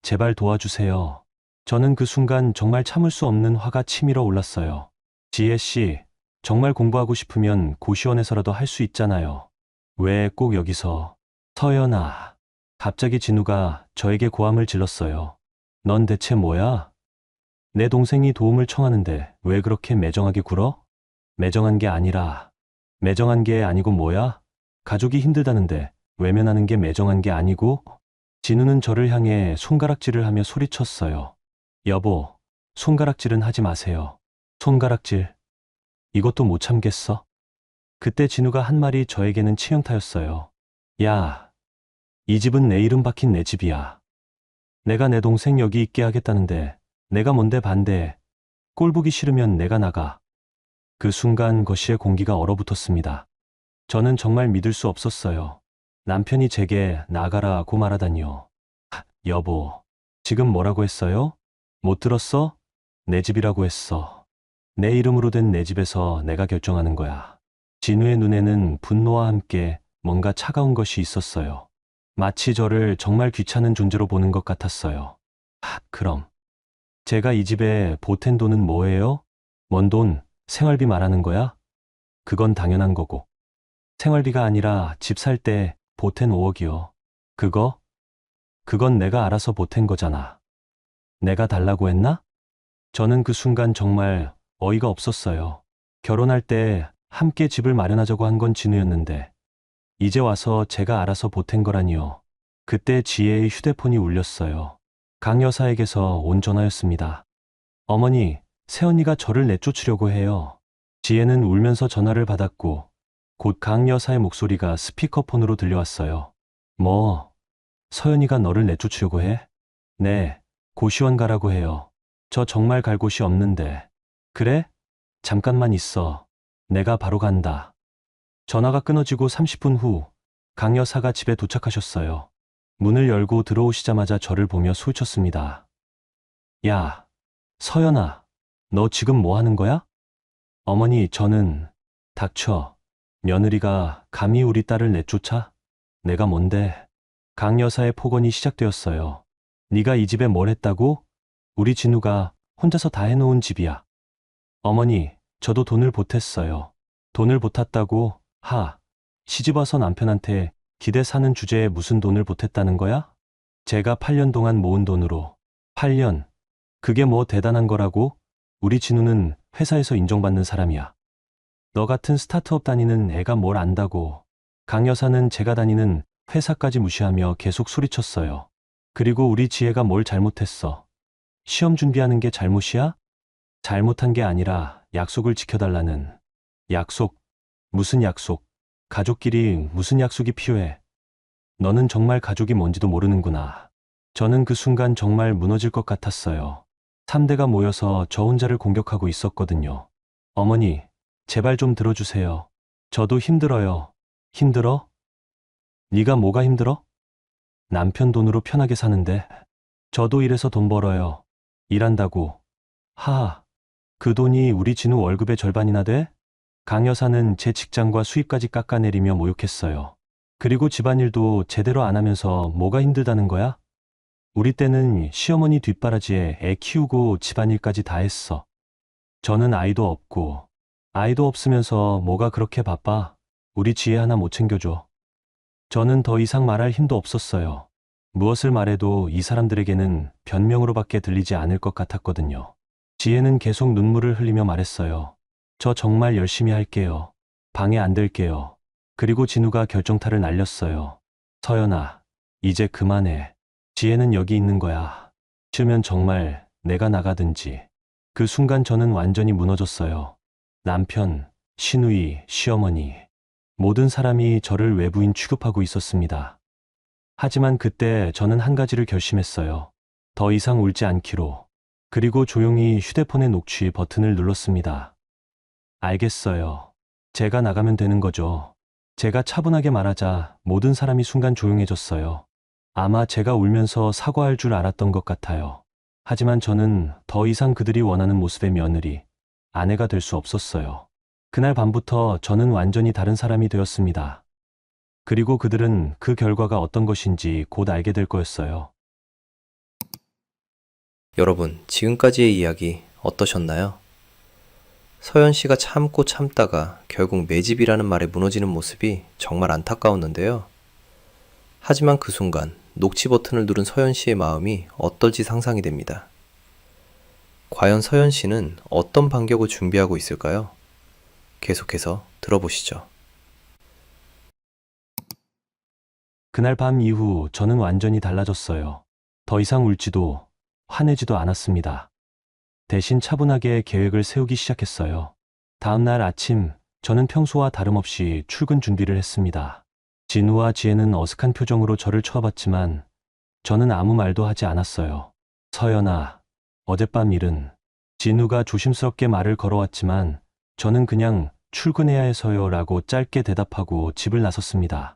제발 도와주세요. 저는 그 순간 정말 참을 수 없는 화가 치밀어 올랐어요. 지혜 씨, 정말 공부하고 싶으면 고시원에서라도 할 수 있잖아요. 왜 꼭 여기서? 서연아. 갑자기 진우가 저에게 고함을 질렀어요. 넌 대체 뭐야? 내 동생이 도움을 청하는데 왜 그렇게 매정하게 굴어? 매정한 게 아니라. 매정한 게 아니고 뭐야? 가족이 힘들다는데 외면하는 게 매정한 게 아니고? 진우는 저를 향해 손가락질을 하며 소리쳤어요. 여보, 손가락질은 하지 마세요. 손가락질. 이것도 못 참겠어? 그때 진우가 한 말이 저에게는 치명타였어요. 야, 이 집은 내 이름 박힌 내 집이야. 내가 내 동생 여기 있게 하겠다는데 내가 뭔데 반대해. 꼴 보기 싫으면 내가 나가. 그 순간 거실에 공기가 얼어붙었습니다. 저는 정말 믿을 수 없었어요. 남편이 제게 나가라고 말하다니요. 여보, 지금 뭐라고 했어요? 못 들었어? 내 집이라고 했어. 내 이름으로 된 내 집에서 내가 결정하는 거야. 진우의 눈에는 분노와 함께 뭔가 차가운 것이 있었어요. 마치 저를 정말 귀찮은 존재로 보는 것 같았어요. 그럼 제가 이 집에 보탠 돈은 뭐예요? 뭔 돈, 생활비 말하는 거야? 그건 당연한 거고. 생활비가 아니라 집 살 때 보탠 5억이요. 그건 내가 알아서 보탠 거잖아. 내가 달라고 했나? 저는 그 순간 정말 어이가 없었어요. 결혼할 때 함께 집을 마련하자고 한 건 진우였는데 이제 와서 제가 알아서 보탠 거라니요. 그때 지혜의 휴대폰이 울렸어요. 강 여사에게서 온 전화였습니다. 어머니, 새언니가 저를 내쫓으려고 해요. 지혜는 울면서 전화를 받았고 곧 강 여사의 목소리가 스피커폰으로 들려왔어요. 뭐, 서연이가 너를 내쫓으려고 해? 네, 고시원 가라고 해요. 저 정말 갈 곳이 없는데. 그래? 잠깐만 있어. 내가 바로 간다. 전화가 끊어지고 30분 후, 강 여사가 집에 도착하셨어요. 문을 열고 들어오시자마자 저를 보며 소리쳤습니다. 야, 서연아, 너 지금 뭐 하는 거야? 어머니, 저는, 닥쳐. 며느리가 감히 우리 딸을 내쫓아? 내가 뭔데? 강 여사의 폭언이 시작되었어요. 네가 이 집에 뭘 했다고? 우리 진우가 혼자서 다 해놓은 집이야. 어머니, 저도 돈을 보탰어요. 돈을 보탰다고? 시집 와서 남편한테 기대 사는 주제에 무슨 돈을 보탰다는 거야? 제가 8년 동안 모은 돈으로. 8년. 그게 뭐 대단한 거라고? 우리 진우는 회사에서 인정받는 사람이야. 너 같은 스타트업 다니는 애가 뭘 안다고. 강 여사는 제가 다니는 회사까지 무시하며 계속 소리쳤어요. 그리고 우리 지혜가 뭘 잘못했어. 시험 준비하는 게 잘못이야? 잘못한 게 아니라 약속을 지켜달라는. 약속? 무슨 약속? 가족끼리 무슨 약속이 필요해? 너는 정말 가족이 뭔지도 모르는구나. 저는 그 순간 정말 무너질 것 같았어요. 3대가 모여서 저 혼자를 공격하고 있었거든요. 어머니, 제발 좀 들어주세요. 저도 힘들어요. 힘들어? 네가 뭐가 힘들어? 남편 돈으로 편하게 사는데. 저도 일해서 돈 벌어요. 일한다고. 그 돈이 우리 진우 월급의 절반이나 돼? 강 여사는 제 직장과 수입까지 깎아내리며 모욕했어요. 그리고 집안일도 제대로 안 하면서 뭐가 힘들다는 거야? 우리 때는 시어머니 뒷바라지에 애 키우고 집안일까지 다 했어. 저는 아이도 없고, 아이도 없으면서 뭐가 그렇게 바빠? 우리 지혜 하나 못 챙겨줘. 저는 더 이상 말할 힘도 없었어요. 무엇을 말해도 이 사람들에게는 변명으로밖에 들리지 않을 것 같았거든요. 지혜는 계속 눈물을 흘리며 말했어요. 저 정말 열심히 할게요. 방해 안 들게요. 그리고 진우가 결정타를 날렸어요. 서연아, 이제 그만해. 지혜는 여기 있는 거야. 싫으면 정말 내가 나가든지. 그 순간 저는 완전히 무너졌어요. 남편, 시누이, 시어머니, 모든 사람이 저를 외부인 취급하고 있었습니다. 하지만 그때 저는 한 가지를 결심했어요. 더 이상 울지 않기로. 그리고 조용히 휴대폰의 녹취 버튼을 눌렀습니다. 알겠어요. 제가 나가면 되는 거죠. 제가 차분하게 말하자 모든 사람이 순간 조용해졌어요. 아마 제가 울면서 사과할 줄 알았던 것 같아요. 하지만 저는 더 이상 그들이 원하는 모습의 며느리, 아내가 될 수 없었어요. 그날 밤부터 저는 완전히 다른 사람이 되었습니다. 그리고 그들은 그 결과가 어떤 것인지 곧 알게 될 거였어요. 여러분, 지금까지의 이야기 어떠셨나요? 서연 씨가 참고 참다가 결국 내 집이라는 말에 무너지는 모습이 정말 안타까웠는데요. 하지만 그 순간 녹취 버튼을 누른 서연 씨의 마음이 어떨지 상상이 됩니다. 과연 서연 씨는 어떤 반격을 준비하고 있을까요? 계속해서 들어보시죠. 그날 밤 이후 저는 완전히 달라졌어요. 더 이상 울지도 화내지도 않았습니다. 대신 차분하게 계획을 세우기 시작했어요. 다음 날 아침, 저는 평소와 다름없이 출근 준비를 했습니다. 진우와 지혜는 어색한 표정으로 저를 쳐봤지만 저는 아무 말도 하지 않았어요. 서연아, 어젯밤 일은. 진우가 조심스럽게 말을 걸어왔지만 저는 그냥 출근해야 해서요 라고 짧게 대답하고 집을 나섰습니다.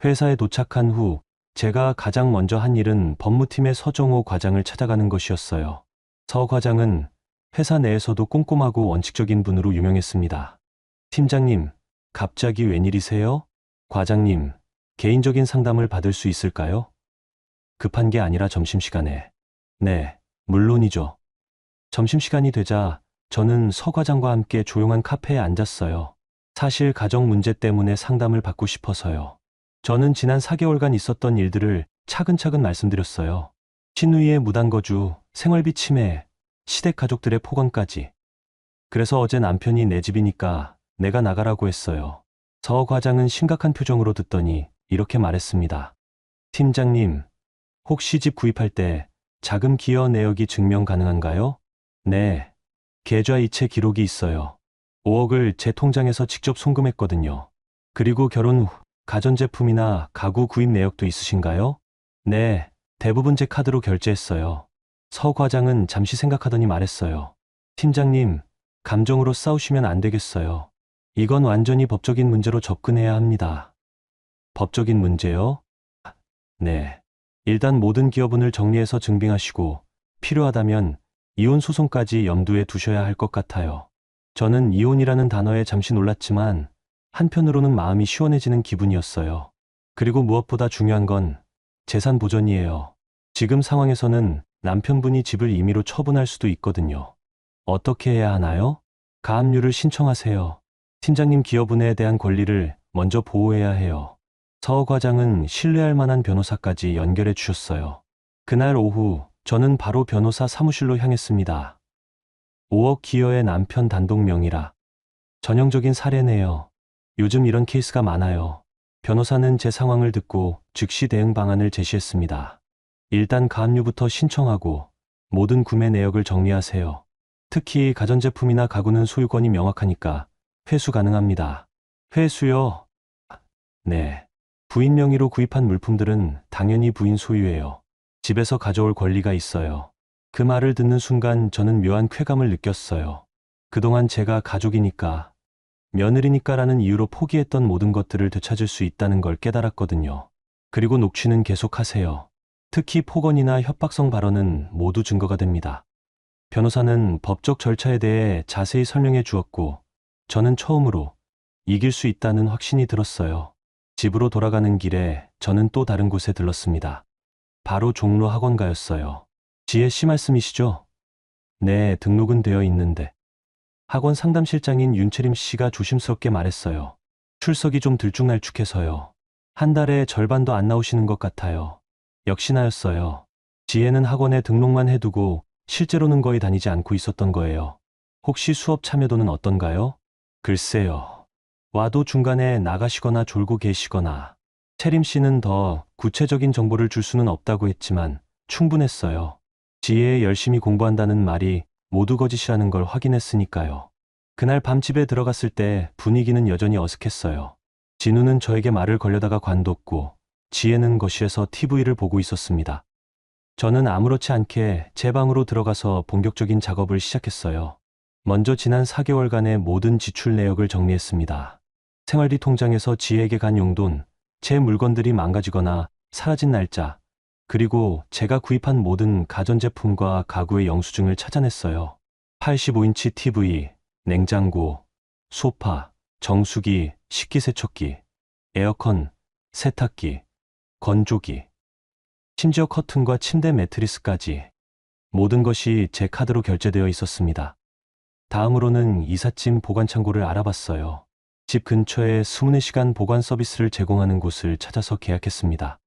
회사에 도착한 후 제가 가장 먼저 한 일은 법무팀의 서정호 과장을 찾아가는 것이었어요. 서 과장은 회사 내에서도 꼼꼼하고 원칙적인 분으로 유명했습니다. 팀장님, 갑자기 웬일이세요? 과장님, 개인적인 상담을 받을 수 있을까요? 급한 게 아니라 점심시간에. 네, 물론이죠. 점심시간이 되자 저는 서 과장과 함께 조용한 카페에 앉았어요. 사실 가정 문제 때문에 상담을 받고 싶어서요. 저는 지난 4개월간 있었던 일들을 차근차근 말씀드렸어요. 신우이의 무단거주, 생활비 침해, 시댁 가족들의 폭언까지. 그래서 어제 남편이 내 집이니까 내가 나가라고 했어요. 서 과장은 심각한 표정으로 듣더니 이렇게 말했습니다. 팀장님, 혹시 집 구입할 때 자금 기여 내역이 증명 가능한가요? 네. 계좌 이체 기록이 있어요. 5억을 제 통장에서 직접 송금했거든요. 그리고 결혼 후 가전제품이나 가구 구입 내역도 있으신가요? 네. 대부분 제 카드로 결제했어요. 서 과장은 잠시 생각하더니 말했어요. 팀장님, 감정으로 싸우시면 안 되겠어요. 이건 완전히 법적인 문제로 접근해야 합니다. 법적인 문제요? 네. 일단 모든 기여분을 정리해서 증빙하시고 필요하다면 이혼 소송까지 염두에 두셔야 할 것 같아요. 저는 이혼이라는 단어에 잠시 놀랐지만 한편으로는 마음이 시원해지는 기분이었어요. 그리고 무엇보다 중요한 건 재산 보전이에요. 지금 상황에서는 남편분이 집을 임의로 처분할 수도 있거든요. 어떻게 해야 하나요? 가압류를 신청하세요. 팀장님 기여분에 대한 권리를 먼저 보호해야 해요. 서 과장은 신뢰할 만한 변호사까지 연결해 주셨어요. 그날 오후 저는 바로 변호사 사무실로 향했습니다. 5억 기여의 남편 단독 명의라. 전형적인 사례네요. 요즘 이런 케이스가 많아요. 변호사는 제 상황을 듣고 즉시 대응 방안을 제시했습니다. 일단 가압류부터 신청하고 모든 구매 내역을 정리하세요. 특히 가전제품이나 가구는 소유권이 명확하니까 회수 가능합니다. 회수요? 네. 부인 명의로 구입한 물품들은 당연히 부인 소유예요. 집에서 가져올 권리가 있어요. 그 말을 듣는 순간 저는 묘한 쾌감을 느꼈어요. 그동안 제가 가족이니까, 며느리니까라는 이유로 포기했던 모든 것들을 되찾을 수 있다는 걸 깨달았거든요. 그리고 녹취는 계속하세요. 특히 폭언이나 협박성 발언은 모두 증거가 됩니다. 변호사는 법적 절차에 대해 자세히 설명해 주었고, 저는 처음으로 이길 수 있다는 확신이 들었어요. 집으로 돌아가는 길에 저는 또 다른 곳에 들렀습니다. 바로 종로 학원가였어요. 지혜 씨 말씀이시죠? 네, 등록은 되어 있는데. 학원 상담실장인 윤채림 씨가 조심스럽게 말했어요. 출석이 좀 들쭉날쭉해서요. 한 달에 절반도 안 나오시는 것 같아요. 역시나였어요. 지혜는 학원에 등록만 해두고 실제로는 거의 다니지 않고 있었던 거예요. 혹시 수업 참여도는 어떤가요? 글쎄요. 와도 중간에 나가시거나 졸고 계시거나. 채림 씨는 더 구체적인 정보를 줄 수는 없다고 했지만 충분했어요. 지혜에 열심히 공부한다는 말이 모두 거짓이라는 걸 확인했으니까요. 그날 밤 집에 들어갔을 때 분위기는 여전히 어색했어요. 진우는 저에게 말을 걸려다가 관뒀고 지혜는 거실에서 TV를 보고 있었습니다. 저는 아무렇지 않게 제 방으로 들어가서 본격적인 작업을 시작했어요. 먼저 지난 4개월간의 모든 지출 내역을 정리했습니다. 생활비 통장에서 지혜에게 간 용돈, 제 물건들이 망가지거나 사라진 날짜, 그리고 제가 구입한 모든 가전제품과 가구의 영수증을 찾아냈어요. 85인치 TV, 냉장고, 소파, 정수기, 식기세척기, 에어컨, 세탁기, 건조기, 심지어 커튼과 침대 매트리스까지 모든 것이 제 카드로 결제되어 있었습니다. 다음으로는 이삿짐 보관창고를 알아봤어요. 집 근처에 24시간 보관 서비스를 제공하는 곳을 찾아서 계약했습니다.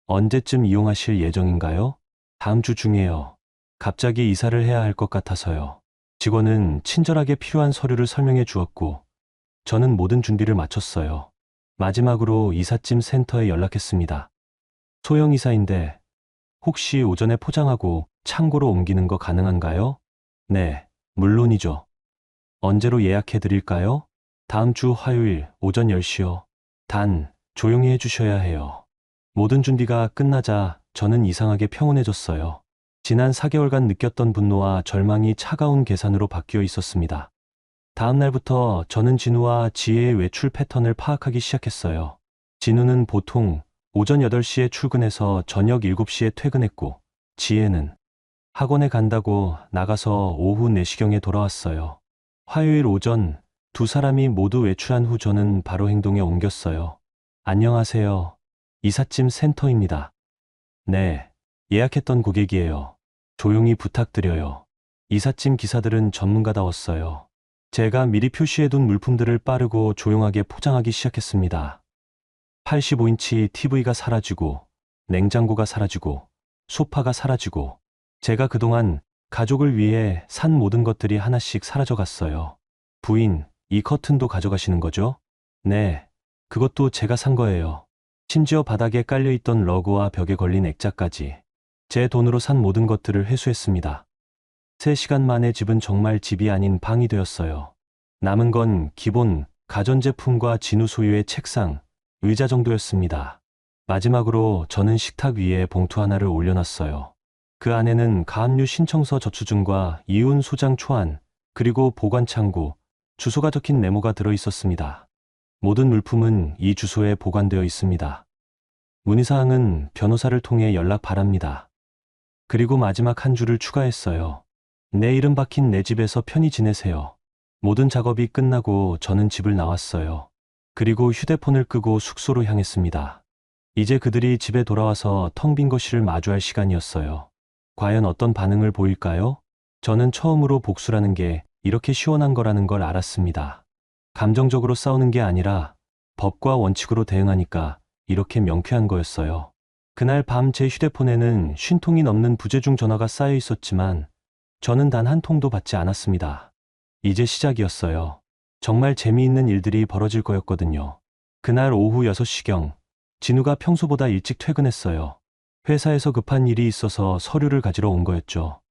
언제쯤 이용하실 예정인가요? 다음 주 중에요. 갑자기 이사를 해야 할 것 같아서요. 직원은 친절하게 필요한 서류를 설명해 주었고, 저는 모든 준비를 마쳤어요. 마지막으로 이삿짐 센터에 연락했습니다. 소형 이사인데, 혹시 오전에 포장하고 창고로 옮기는 거 가능한가요? 네, 물론이죠. 언제로 예약해 드릴까요? 다음 주 화요일 오전 10시요. 단, 조용히 해주셔야 해요. 모든 준비가 끝나자 저는 이상하게 평온해졌어요. 지난 4개월간 느꼈던 분노와 절망이 차가운 계산으로 바뀌어 있었습니다. 다음 날부터 저는 진우와 지혜의 외출 패턴을 파악하기 시작했어요. 진우는 보통 오전 8시에 출근해서 저녁 7시에 퇴근했고, 지혜는 학원에 간다고 나가서 오후 4시경에 돌아왔어요. 화요일 오전 두 사람이 모두 외출한 후 저는 바로 행동에 옮겼어요. 안녕하세요. 이삿짐 센터입니다. 네, 예약했던 고객이에요. 조용히 부탁드려요. 이삿짐 기사들은 전문가다웠어요. 제가 미리 표시해둔 물품들을 빠르고 조용하게 포장하기 시작했습니다. 85인치 TV가 사라지고, 냉장고가 사라지고, 소파가 사라지고 제가 그동안 가족을 위해 산 모든 것들이 하나씩 사라져 갔어요. 부인, 이 커튼도 가져가시는 거죠? 네, 그것도 제가 산 거예요. 심지어 바닥에 깔려있던 러그와 벽에 걸린 액자까지 제 돈으로 산 모든 것들을 회수했습니다. 3시간 만에 집은 정말 집이 아닌 방이 되었어요. 남은 건 기본 가전제품과 진우 소유의 책상, 의자 정도였습니다. 마지막으로 저는 식탁 위에 봉투 하나를 올려놨어요. 그 안에는 가압류 신청서 저추증과 이혼 소장 초안, 그리고 보관창구, 주소가 적힌 메모가 들어 있었습니다. 모든 물품은 이 주소에 보관되어 있습니다. 문의사항은 변호사를 통해 연락 바랍니다. 그리고 마지막 한 줄을 추가했어요. 내 이름 박힌 내 집에서 편히 지내세요. 모든 작업이 끝나고 저는 집을 나왔어요. 그리고 휴대폰을 끄고 숙소로 향했습니다. 이제 그들이 집에 돌아와서 텅 빈 거실을 마주할 시간이었어요. 과연 어떤 반응을 보일까요? 저는 처음으로 복수라는 게 이렇게 시원한 거라는 걸 알았습니다. 감정적으로 싸우는 게 아니라 법과 원칙으로 대응하니까 이렇게 명쾌한 거였어요. 그날 밤 제 휴대폰에는 50통이 넘는 부재중 전화가 쌓여 있었지만 저는 단 한 통도 받지 않았습니다. 이제 시작이었어요. 정말 재미있는 일들이 벌어질 거였거든요. 그날 오후 6시경, 진우가 평소보다 일찍 퇴근했어요. 회사에서 급한 일이 있어서 서류를 가지러 온 거였죠.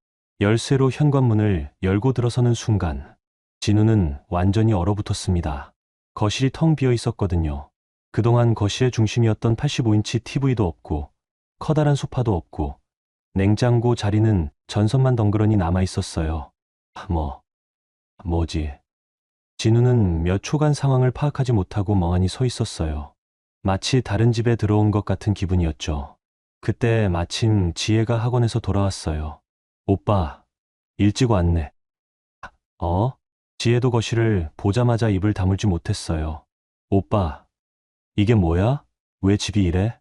열쇠로 현관문을 열고 들어서는 순간, 진우는 완전히 얼어붙었습니다. 거실이 텅 비어 있었거든요. 그동안 거실의 중심이었던 85인치 TV도 없고, 커다란 소파도 없고, 냉장고 자리는 전선만 덩그러니 남아 있었어요. 뭐지? 진우는 몇 초간 상황을 파악하지 못하고 멍하니 서 있었어요. 마치 다른 집에 들어온 것 같은 기분이었죠. 그때 마침 지혜가 학원에서 돌아왔어요. 오빠, 일찍 왔네. 지혜도 거실을 보자마자 입을 다물지 못했어요. 오빠, 이게 뭐야? 왜 집이 이래?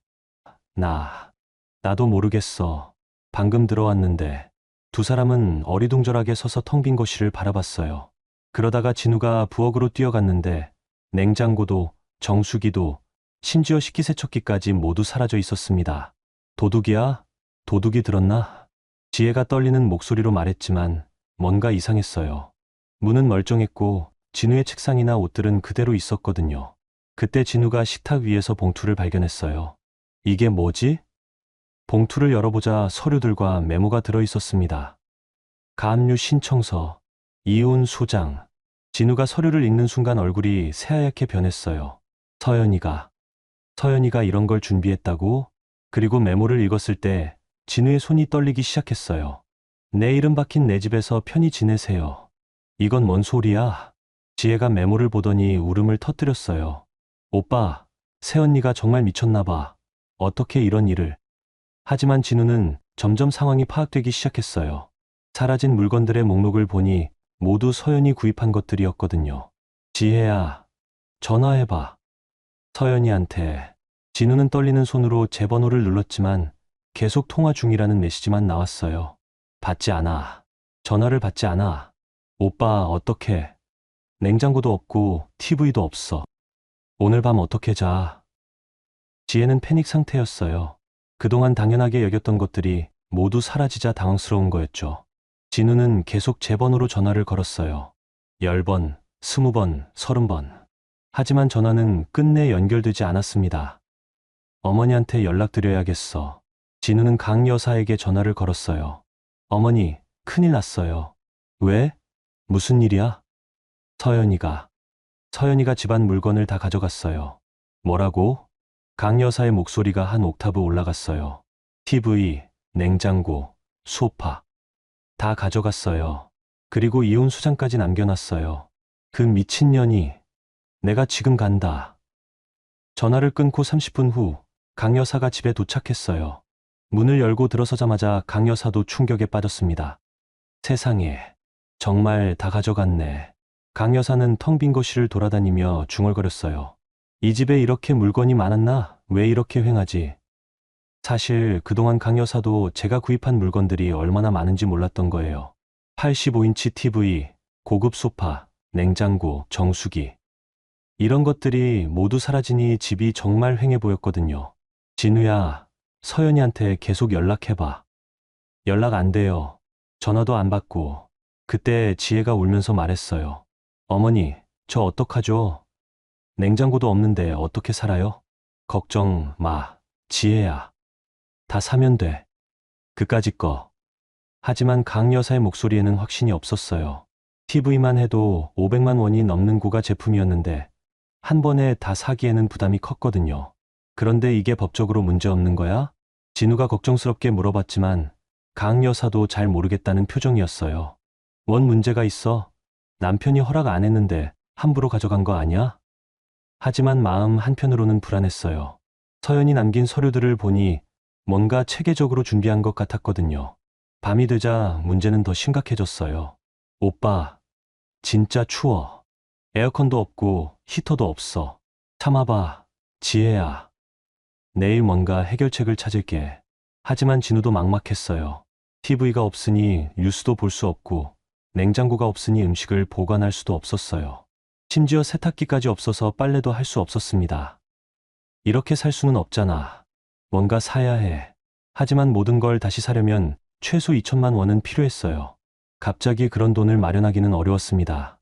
나도 모르겠어. 방금 들어왔는데. 두 사람은 어리둥절하게 서서 텅 빈 거실을 바라봤어요. 그러다가 진우가 부엌으로 뛰어갔는데 냉장고도 정수기도 심지어 식기세척기까지 모두 사라져 있었습니다. 도둑이야? 도둑이 들었나? 지혜가 떨리는 목소리로 말했지만 뭔가 이상했어요. 문은 멀쩡했고 진우의 책상이나 옷들은 그대로 있었거든요. 그때 진우가 식탁 위에서 봉투를 발견했어요. 이게 뭐지? 봉투를 열어보자 서류들과 메모가 들어 있었습니다. 가압류 신청서, 이혼 소장. 진우가 서류를 읽는 순간 얼굴이 새하얗게 변했어요. 서연이가 이런 걸 준비했다고? 그리고 메모를 읽었을 때 진우의 손이 떨리기 시작했어요. 내 이름 박힌 내 집에서 편히 지내세요. 이건 뭔 소리야? 지혜가 메모를 보더니 울음을 터뜨렸어요. 오빠, 새언니가 정말 미쳤나 봐. 어떻게 이런 일을. 하지만 진우는 점점 상황이 파악되기 시작했어요. 사라진 물건들의 목록을 보니 모두 서연이 구입한 것들이었거든요. 지혜야, 전화해봐. 서연이한테. 진우는 떨리는 손으로 제 번호를 눌렀지만 계속 통화 중이라는 메시지만 나왔어요. 받지 않아. 전화를 받지 않아. 오빠, 어떡해. 냉장고도 없고 TV도 없어. 오늘 밤 어떻게 자? 지혜는 패닉 상태였어요. 그동안 당연하게 여겼던 것들이 모두 사라지자 당황스러운 거였죠. 진우는 계속 제 번호로 전화를 걸었어요. 10번, 20번, 30번. 하지만 전화는 끝내 연결되지 않았습니다. 어머니한테 연락드려야겠어. 진우는 강 여사에게 전화를 걸었어요. 어머니, 큰일 났어요. 왜? 무슨 일이야? 서연이가 집안 물건을 다 가져갔어요. 뭐라고? 강 여사의 목소리가 한 옥타브 올라갔어요. TV, 냉장고, 소파. 다 가져갔어요. 그리고 이혼 수장까지 남겨놨어요. 그 미친년이. 내가 지금 간다. 전화를 끊고 30분 후 강 여사가 집에 도착했어요. 문을 열고 들어서자마자 강 여사도 충격에 빠졌습니다. 세상에, 정말 다 가져갔네. 강 여사는 텅 빈 거실을 돌아다니며 중얼거렸어요. 이 집에 이렇게 물건이 많았나? 왜 이렇게 휑하지? 사실 그동안 강 여사도 제가 구입한 물건들이 얼마나 많은지 몰랐던 거예요. 85인치 TV, 고급 소파, 냉장고, 정수기. 이런 것들이 모두 사라지니 집이 정말 휑해 보였거든요. 진우야, 서연이한테 계속 연락해봐. 연락 안 돼요. 전화도 안 받고. 그때 지혜가 울면서 말했어요. 어머니, 저 어떡하죠? 냉장고도 없는데 어떻게 살아요? 걱정 마, 지혜야. 다 사면 돼. 그까짓 거. 하지만 강 여사의 목소리에는 확신이 없었어요. TV만 해도 500만 원이 넘는 고가 제품이었는데 한 번에 다 사기에는 부담이 컸거든요. 그런데 이게 법적으로 문제 없는 거야? 진우가 걱정스럽게 물어봤지만 강 여사도 잘 모르겠다는 표정이었어요. 뭔 문제가 있어? 남편이 허락 안 했는데 함부로 가져간 거 아니야? 하지만 마음 한편으로는 불안했어요. 서연이 남긴 서류들을 보니 뭔가 체계적으로 준비한 것 같았거든요. 밤이 되자 문제는 더 심각해졌어요. 오빠, 진짜 추워. 에어컨도 없고 히터도 없어. 참아봐, 지혜야. 내일 뭔가 해결책을 찾을게. 하지만 진우도 막막했어요. TV가 없으니 뉴스도 볼 수 없고 냉장고가 없으니 음식을 보관할 수도 없었어요. 심지어 세탁기까지 없어서 빨래도 할 수 없었습니다. 이렇게 살 수는 없잖아. 뭔가 사야 해. 하지만 모든 걸 다시 사려면 최소 2천만 원은 필요했어요. 갑자기 그런 돈을 마련하기는 어려웠습니다.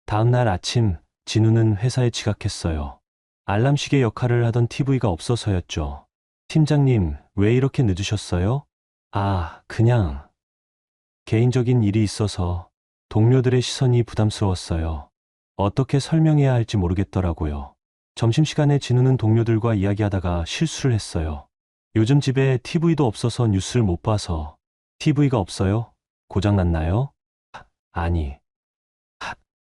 다음 날 아침, 진우는 회사에 지각했어요. 알람시계 역할을 하던 TV가 없어서였죠. 팀장님, 왜 이렇게 늦으셨어요? 그냥 개인적인 일이 있어서 동료들의 시선이 부담스러웠어요. 어떻게 설명해야 할지 모르겠더라고요. 점심시간에 진우는 동료들과 이야기하다가 실수를 했어요. 요즘 집에 TV도 없어서 뉴스를 못 봐서. TV가 없어요? 고장났나요? 아니.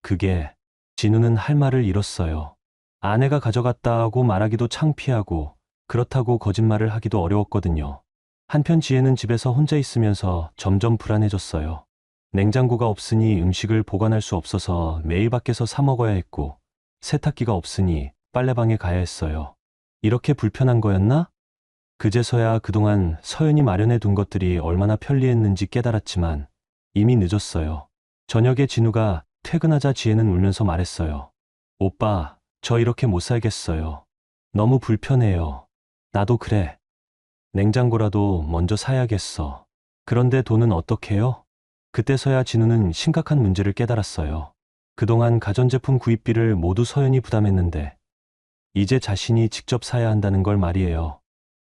그게. 진우는 할 말을 잃었어요. 아내가 가져갔다고 말하기도 창피하고 그렇다고 거짓말을 하기도 어려웠거든요. 한편 지혜는 집에서 혼자 있으면서 점점 불안해졌어요. 냉장고가 없으니 음식을 보관할 수 없어서 매일 밖에서 사 먹어야 했고 세탁기가 없으니 빨래방에 가야 했어요. 이렇게 불편한 거였나? 그제서야 그동안 서연이 마련해 둔 것들이 얼마나 편리했는지 깨달았지만 이미 늦었어요. 저녁에 진우가 퇴근하자 지혜는 울면서 말했어요. 오빠, 저 이렇게 못 살겠어요. 너무 불편해요. 나도 그래. 냉장고라도 먼저 사야겠어. 그런데 돈은 어떻게 해요? 그때서야 진우는 심각한 문제를 깨달았어요. 그동안 가전제품 구입비를 모두 서연이 부담했는데 이제 자신이 직접 사야 한다는 걸 말이에요.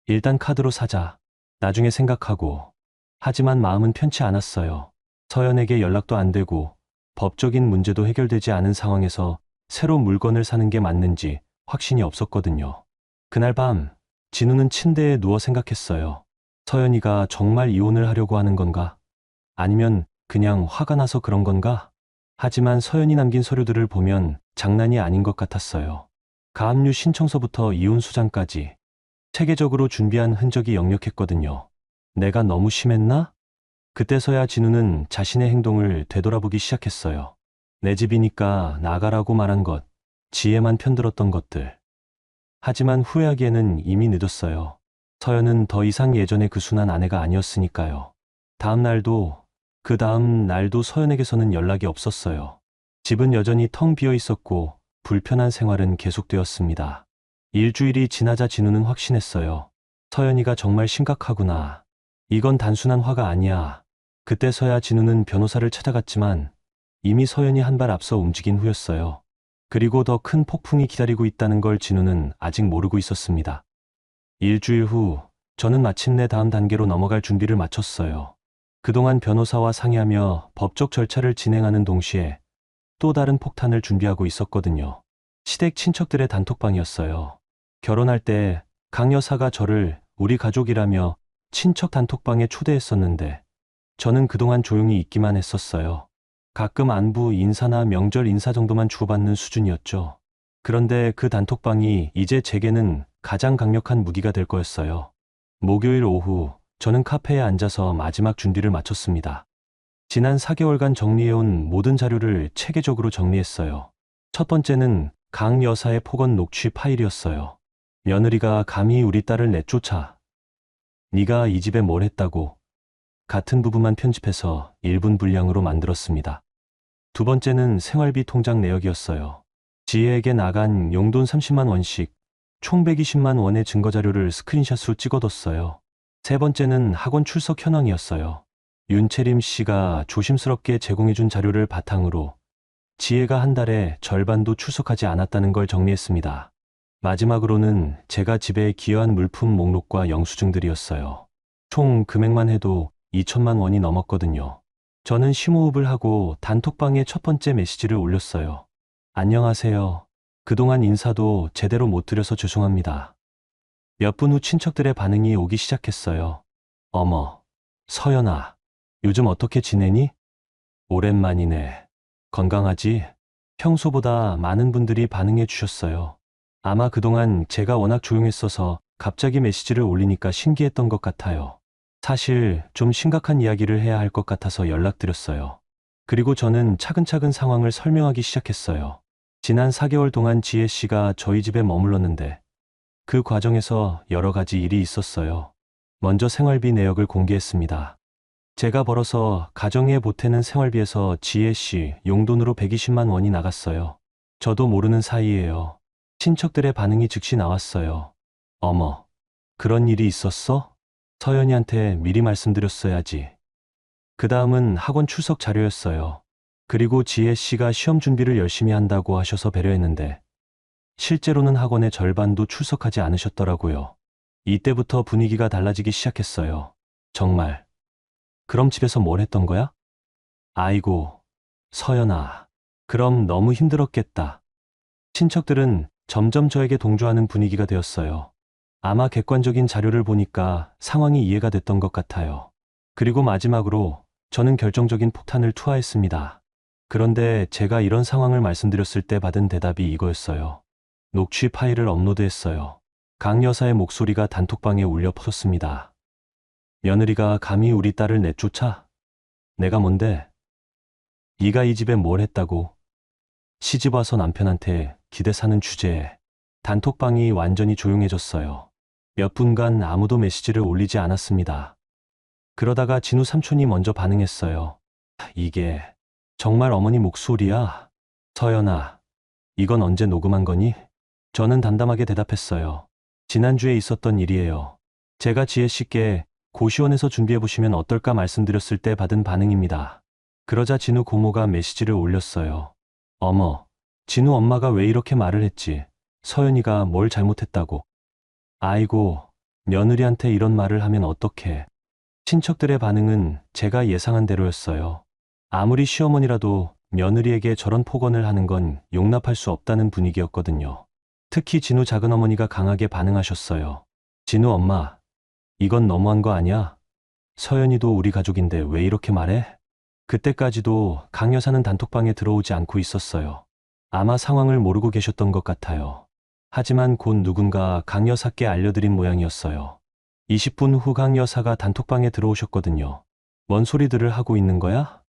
일단 카드로 사자. 나중에 생각하고. 하지만 마음은 편치 않았어요. 서연에게 연락도 안 되고 법적인 문제도 해결되지 않은 상황에서 새로 물건을 사는 게 맞는지 확신이 없었거든요. 그날 밤 진우는 침대에 누워 생각했어요. 서연이가 정말 이혼을 하려고 하는 건가? 아니면 그냥 화가 나서 그런 건가? 하지만 서연이 남긴 서류들을 보면 장난이 아닌 것 같았어요. 가압류 신청서부터 이혼 수장까지 체계적으로 준비한 흔적이 역력했거든요. 내가 너무 심했나? 그때서야 진우는 자신의 행동을 되돌아보기 시작했어요. 내 집이니까 나가라고 말한 것, 지혜만 편들었던 것들. 하지만 후회하기에는 이미 늦었어요. 서연은 더 이상 예전의 그 순한 아내가 아니었으니까요. 다음 날도, 그 다음 날도 서연에게서는 연락이 없었어요. 집은 여전히 텅 비어 있었고 불편한 생활은 계속되었습니다. 일주일이 지나자 진우는 확신했어요. 서연이가 정말 심각하구나. 이건 단순한 화가 아니야. 그때서야 진우는 변호사를 찾아갔지만 이미 서연이 한 발 앞서 움직인 후였어요. 그리고 더 큰 폭풍이 기다리고 있다는 걸 진우는 아직 모르고 있었습니다. 일주일 후 저는 마침내 다음 단계로 넘어갈 준비를 마쳤어요. 그동안 변호사와 상의하며 법적 절차를 진행하는 동시에 또 다른 폭탄을 준비하고 있었거든요. 시댁 친척들의 단톡방이었어요. 결혼할 때 강 여사가 저를 우리 가족이라며 친척 단톡방에 초대했었는데 저는 그동안 조용히 있기만 했었어요. 가끔 안부 인사나 명절 인사 정도만 주고받는 수준이었죠. 그런데 그 단톡방이 이제 제게는 가장 강력한 무기가 될 거였어요. 목요일 오후 저는 카페에 앉아서 마지막 준비를 마쳤습니다. 지난 4개월간 정리해온 모든 자료를 체계적으로 정리했어요. 첫 번째는 강 여사의 폭언 녹취 파일이었어요. 며느리가 감히 우리 딸을 내쫓아. 네가 이 집에 뭘 했다고. 같은 부분만 편집해서 1분 분량으로 만들었습니다. 두 번째는 생활비 통장 내역이었어요. 지혜에게 나간 용돈 30만 원씩 총 120만 원의 증거자료를 스크린샷으로 찍어뒀어요. 세 번째는 학원 출석 현황이었어요. 윤채림 씨가 조심스럽게 제공해준 자료를 바탕으로 지혜가 한 달에 절반도 출석하지 않았다는 걸 정리했습니다. 마지막으로는 제가 집에 기여한 물품 목록과 영수증들이었어요. 총 금액만 해도 2천만 원이 넘었거든요. 저는 심호흡을 하고 단톡방에 첫 번째 메시지를 올렸어요. 안녕하세요. 그동안 인사도 제대로 못 드려서 죄송합니다. 몇 분 후 친척들의 반응이 오기 시작했어요. 어머, 서연아, 요즘 어떻게 지내니? 오랜만이네. 건강하지? 평소보다 많은 분들이 반응해 주셨어요. 아마 그동안 제가 워낙 조용했어서 갑자기 메시지를 올리니까 신기했던 것 같아요. 사실 좀 심각한 이야기를 해야 할 것 같아서 연락드렸어요. 그리고 저는 차근차근 상황을 설명하기 시작했어요. 지난 4개월 동안 지혜 씨가 저희 집에 머물렀는데 그 과정에서 여러 가지 일이 있었어요. 먼저 생활비 내역을 공개했습니다. 제가 벌어서 가정에 보태는 생활비에서 지혜 씨 용돈으로 120만 원이 나갔어요. 저도 모르는 사이예요. 친척들의 반응이 즉시 나왔어요. 어머, 그런 일이 있었어? 서연이한테 미리 말씀드렸어야지. 그 다음은 학원 출석 자료였어요. 그리고 지혜 씨가 시험 준비를 열심히 한다고 하셔서 배려했는데 실제로는 학원의 절반도 출석하지 않으셨더라고요. 이때부터 분위기가 달라지기 시작했어요. 정말. 그럼 집에서 뭘 했던 거야? 아이고, 서연아. 그럼 너무 힘들었겠다. 친척들은 점점 저에게 동조하는 분위기가 되었어요. 아마 객관적인 자료를 보니까 상황이 이해가 됐던 것 같아요. 그리고 마지막으로 저는 결정적인 폭탄을 투하했습니다. 그런데 제가 이런 상황을 말씀드렸을 때 받은 대답이 이거였어요. 녹취 파일을 업로드했어요. 강 여사의 목소리가 단톡방에 울려 퍼졌습니다. 며느리가 감히 우리 딸을 내쫓아? 내가 뭔데? 네가 이 집에 뭘 했다고? 시집 와서 남편한테 기대 사는 주제에 단톡방이 완전히 조용해졌어요. 몇 분간 아무도 메시지를 올리지 않았습니다. 그러다가 진우 삼촌이 먼저 반응했어요. 이게 정말 어머니 목소리야? 서연아, 이건 언제 녹음한 거니? 저는 담담하게 대답했어요. 지난주에 있었던 일이에요. 제가 지혜 씨께 고시원에서 준비해보시면 어떨까 말씀드렸을 때 받은 반응입니다. 그러자 진우 고모가 메시지를 올렸어요. 어머, 진우 엄마가 왜 이렇게 말을 했지? 서연이가 뭘 잘못했다고. 아이고, 며느리한테 이런 말을 하면 어떡해. 친척들의 반응은 제가 예상한 대로였어요. 아무리 시어머니라도 며느리에게 저런 폭언을 하는 건 용납할 수 없다는 분위기였거든요. 특히 진우 작은어머니가 강하게 반응하셨어요. 진우 엄마, 이건 너무한 거 아니야? 서연이도 우리 가족인데 왜 이렇게 말해? 그때까지도 강 여사는 단톡방에 들어오지 않고 있었어요. 아마 상황을 모르고 계셨던 것 같아요. 하지만 곧 누군가 강 여사께 알려드린 모양이었어요. 20분 후 강 여사가 단톡방에 들어오셨거든요. 뭔 소리들을 하고 있는 거야?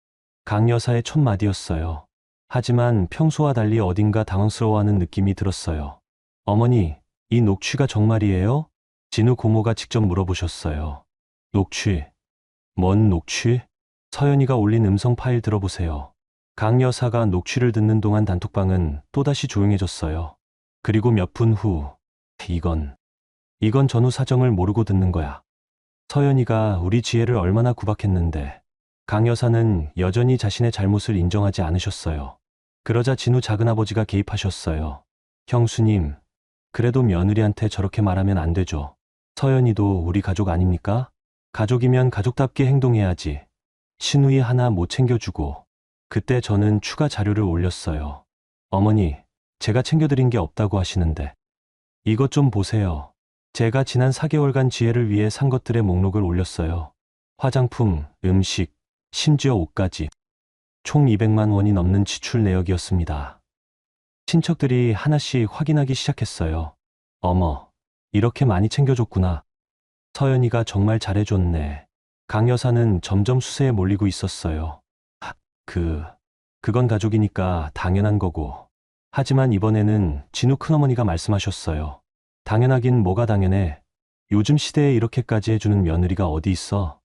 강 여사의 첫 마디였어요. 하지만 평소와 달리 어딘가 당황스러워하는 느낌이 들었어요. 어머니, 이 녹취가 정말이에요? 진우 고모가 직접 물어보셨어요. 녹취? 뭔 녹취? 서연이가 올린 음성 파일 들어보세요. 강 여사가 녹취를 듣는 동안 단톡방은 또다시 조용해졌어요. 그리고 몇 분 후, 이건 전후 사정을 모르고 듣는 거야. 서연이가 우리 지혜를 얼마나 구박했는데 강 여사는 여전히 자신의 잘못을 인정하지 않으셨어요. 그러자 진우 작은아버지가 개입하셨어요. 형수님, 그래도 며느리한테 저렇게 말하면 안 되죠. 서연이도 우리 가족 아닙니까? 가족이면 가족답게 행동해야지. 시누이 하나 못 챙겨주고. 그때 저는 추가 자료를 올렸어요. 어머니, 제가 챙겨드린 게 없다고 하시는데. 이것 좀 보세요. 제가 지난 4개월간 지혜를 위해 산 것들의 목록을 올렸어요. 화장품, 음식, 심지어 옷까지. 총 200만 원이 넘는 지출 내역이었습니다. 친척들이 하나씩 확인하기 시작했어요. 어머, 이렇게 많이 챙겨줬구나. 서연이가 정말 잘해줬네. 강 여사는 점점 수세에 몰리고 있었어요. 그건 가족이니까 당연한 거고. 하지만 이번에는 진우 큰어머니가 말씀하셨어요. 당연하긴 뭐가 당연해. 요즘 시대에 이렇게까지 해주는 며느리가 어디 있어.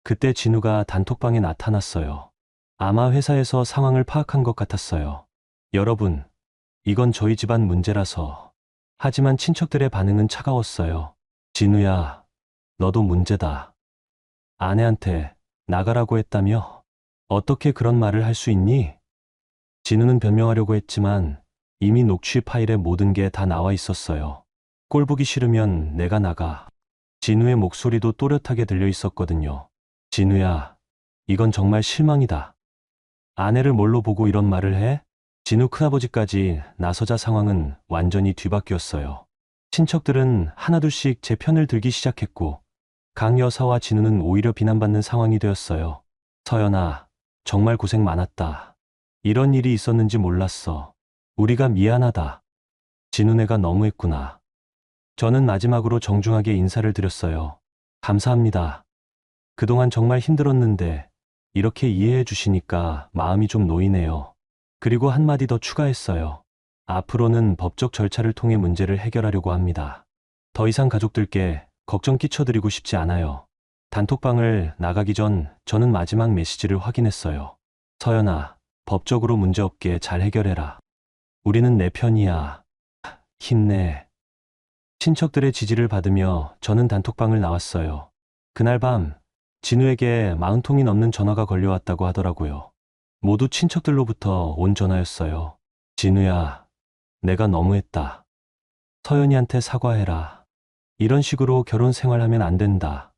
그때 진우가 단톡방에 나타났어요. 아마 회사에서 상황을 파악한 것 같았어요. 여러분, 이건 저희 집안 문제라서. 하지만 친척들의 반응은 차가웠어요. 진우야, 너도 문제다. 아내한테 나가라고 했다며? 어떻게 그런 말을 할 수 있니? 진우는 변명하려고 했지만 이미 녹취 파일에 모든 게 다 나와 있었어요. 꼴 보기 싫으면 내가 나가. 진우의 목소리도 또렷하게 들려 있었거든요. 진우야, 이건 정말 실망이다. 아내를 뭘로 보고 이런 말을 해? 진우 큰아버지까지 나서자 상황은 완전히 뒤바뀌었어요. 친척들은 하나둘씩 제 편을 들기 시작했고 강 여사와 진우는 오히려 비난받는 상황이 되었어요. 서연아, 정말 고생 많았다. 이런 일이 있었는지 몰랐어. 우리가 미안하다. 진우네가 너무했구나. 저는 마지막으로 정중하게 인사를 드렸어요. 감사합니다. 그동안 정말 힘들었는데 이렇게 이해해 주시니까 마음이 좀 놓이네요. 그리고 한마디 더 추가했어요. 앞으로는 법적 절차를 통해 문제를 해결하려고 합니다. 더 이상 가족들께 걱정 끼쳐드리고 싶지 않아요. 단톡방을 나가기 전 저는 마지막 메시지를 확인했어요. 서연아, 법적으로 문제없게 잘 해결해라. 우리는 내 편이야. 힘내. 친척들의 지지를 받으며 저는 단톡방을 나왔어요. 그날 밤 진우에게 40통이 넘는 전화가 걸려왔다고 하더라고요. 모두 친척들로부터 온 전화였어요. 진우야, 내가 너무했다. 서연이한테 사과해라. 이런 식으로 결혼 생활하면 안 된다.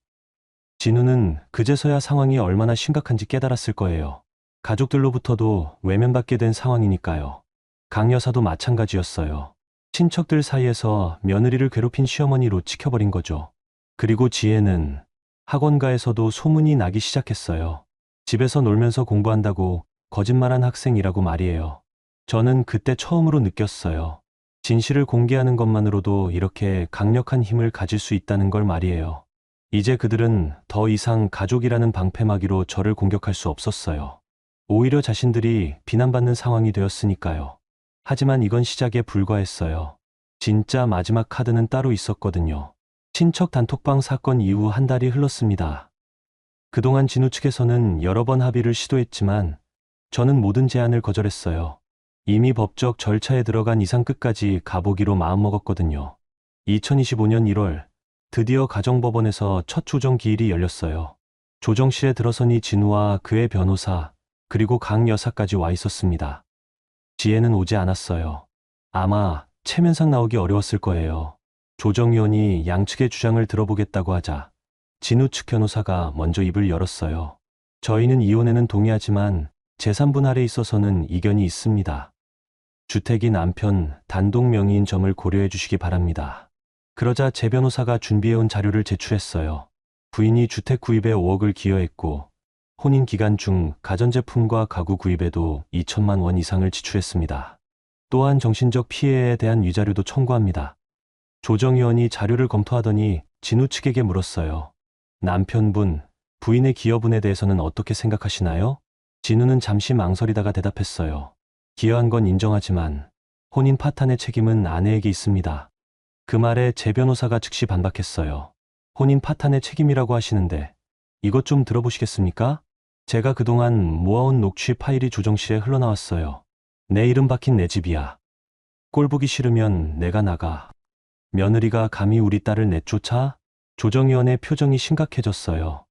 진우는 그제서야 상황이 얼마나 심각한지 깨달았을 거예요. 가족들로부터도 외면받게 된 상황이니까요. 강 여사도 마찬가지였어요. 친척들 사이에서 며느리를 괴롭힌 시어머니로 찍혀버린 거죠. 그리고 지혜는 학원가에서도 소문이 나기 시작했어요. 집에서 놀면서 공부한다고 거짓말한 학생이라고 말이에요. 저는 그때 처음으로 느꼈어요. 진실을 공개하는 것만으로도 이렇게 강력한 힘을 가질 수 있다는 걸 말이에요. 이제 그들은 더 이상 가족이라는 방패막이로 저를 공격할 수 없었어요. 오히려 자신들이 비난받는 상황이 되었으니까요. 하지만 이건 시작에 불과했어요. 진짜 마지막 카드는 따로 있었거든요. 친척 단톡방 사건 이후 한 달이 흘렀습니다. 그동안 진우 측에서는 여러 번 합의를 시도했지만 저는 모든 제안을 거절했어요. 이미 법적 절차에 들어간 이상 끝까지 가보기로 마음먹었거든요. 2025년 1월 드디어 가정법원에서 첫 조정 기일이 열렸어요. 조정실에 들어서니 진우와 그의 변호사 그리고 강 여사까지 와 있었습니다. 지혜는 오지 않았어요. 아마 체면상 나오기 어려웠을 거예요. 조정위원이 양측의 주장을 들어보겠다고 하자 진우 측 변호사가 먼저 입을 열었어요. 저희는 이혼에는 동의하지만 재산 분할에 있어서는 이견이 있습니다. 주택이 남편 단독 명의인 점을 고려해 주시기 바랍니다. 그러자 제 변호사가 준비해온 자료를 제출했어요. 부인이 주택 구입에 5억을 기여했고 혼인 기간 중 가전제품과 가구 구입에도 2천만 원 이상을 지출했습니다. 또한 정신적 피해에 대한 위자료도 청구합니다. 조정위원이 자료를 검토하더니 진우 측에게 물었어요. 남편분, 부인의 기여분에 대해서는 어떻게 생각하시나요? 진우는 잠시 망설이다가 대답했어요. 기여한 건 인정하지만 혼인 파탄의 책임은 아내에게 있습니다. 그 말에 제 변호사가 즉시 반박했어요. 혼인 파탄의 책임이라고 하시는데 이것 좀 들어보시겠습니까? 제가 그동안 모아온 녹취 파일이 조정실에 흘러나왔어요. 내 이름 박힌 내 집이야. 꼴 보기 싫으면 내가 나가. 며느리가 감히 우리 딸을 내쫓아? 조정위원의 표정이 심각해졌어요.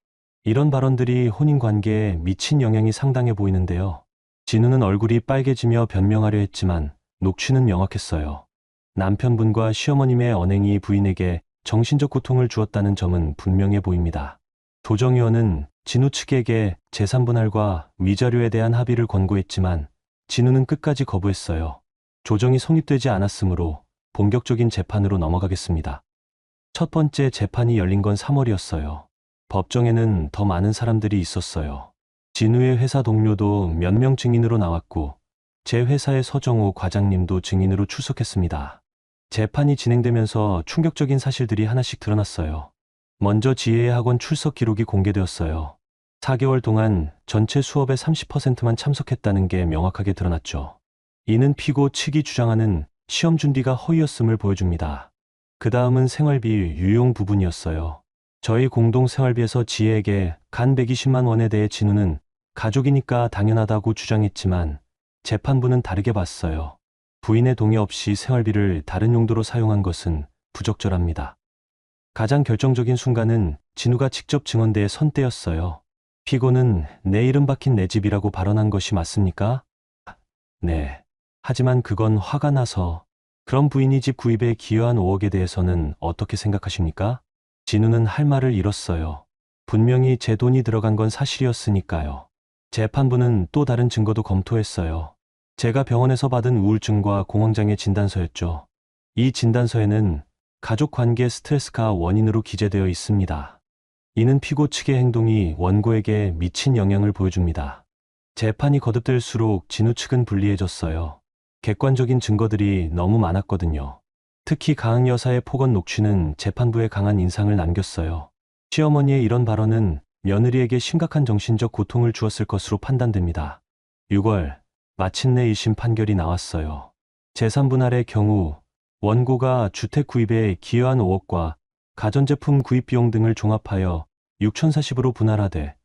이런 발언들이 혼인관계에 미친 영향이 상당해 보이는데요. 진우는 얼굴이 빨개지며 변명하려 했지만 녹취는 명확했어요. 남편분과 시어머님의 언행이 부인에게 정신적 고통을 주었다는 점은 분명해 보입니다. 조정위원은 진우 측에게 재산 분할과 위자료에 대한 합의를 권고했지만 진우는 끝까지 거부했어요. 조정이 성립되지 않았으므로 본격적인 재판으로 넘어가겠습니다. 첫 번째 재판이 열린 건 3월이었어요. 법정에는 더 많은 사람들이 있었어요. 진우의 회사 동료도 몇 명 증인으로 나왔고 제 회사의 서정호 과장님도 증인으로 출석했습니다. 재판이 진행되면서 충격적인 사실들이 하나씩 드러났어요. 먼저 지혜의 학원 출석 기록이 공개되었어요. 4개월 동안 전체 수업의 30%만 참석했다는 게 명확하게 드러났죠. 이는 피고 측이 주장하는 시험 준비가 허위였음을 보여줍니다. 그 다음은 생활비 유용 부분이었어요. 저희 공동 생활비에서 지혜에게 간 120만 원에 대해 진우는 가족이니까 당연하다고 주장했지만 재판부는 다르게 봤어요. 부인의 동의 없이 생활비를 다른 용도로 사용한 것은 부적절합니다. 가장 결정적인 순간은 진우가 직접 증언대에 선 때였어요. 피고는 내 이름 박힌 내 집이라고 발언한 것이 맞습니까? 네. 하지만 그건 화가 나서. 그럼 부인이 집 구입에 기여한 5억에 대해서는 어떻게 생각하십니까? 진우는 할 말을 잃었어요. 분명히 제 돈이 들어간 건 사실이었으니까요. 재판부는 또 다른 증거도 검토했어요. 제가 병원에서 받은 우울증과 공황장애 진단서였죠. 이 진단서에는 가족 관계 스트레스가 원인으로 기재되어 있습니다. 이는 피고 측의 행동이 원고에게 미친 영향을 보여줍니다. 재판이 거듭될수록 진우 측은 불리해졌어요. 객관적인 증거들이 너무 많았거든요. 특히 가은 여사의 폭언 녹취는 재판부에 강한 인상을 남겼어요. 시어머니의 이런 발언은 며느리에게 심각한 정신적 고통을 주었을 것으로 판단됩니다. 6월, 마침내 1심 판결이 나왔어요. 제3분할의 경우 원고가 주택 구입에 기여한 5억과 가전제품 구입 비용 등을 종합하여 6,040으로 분할하되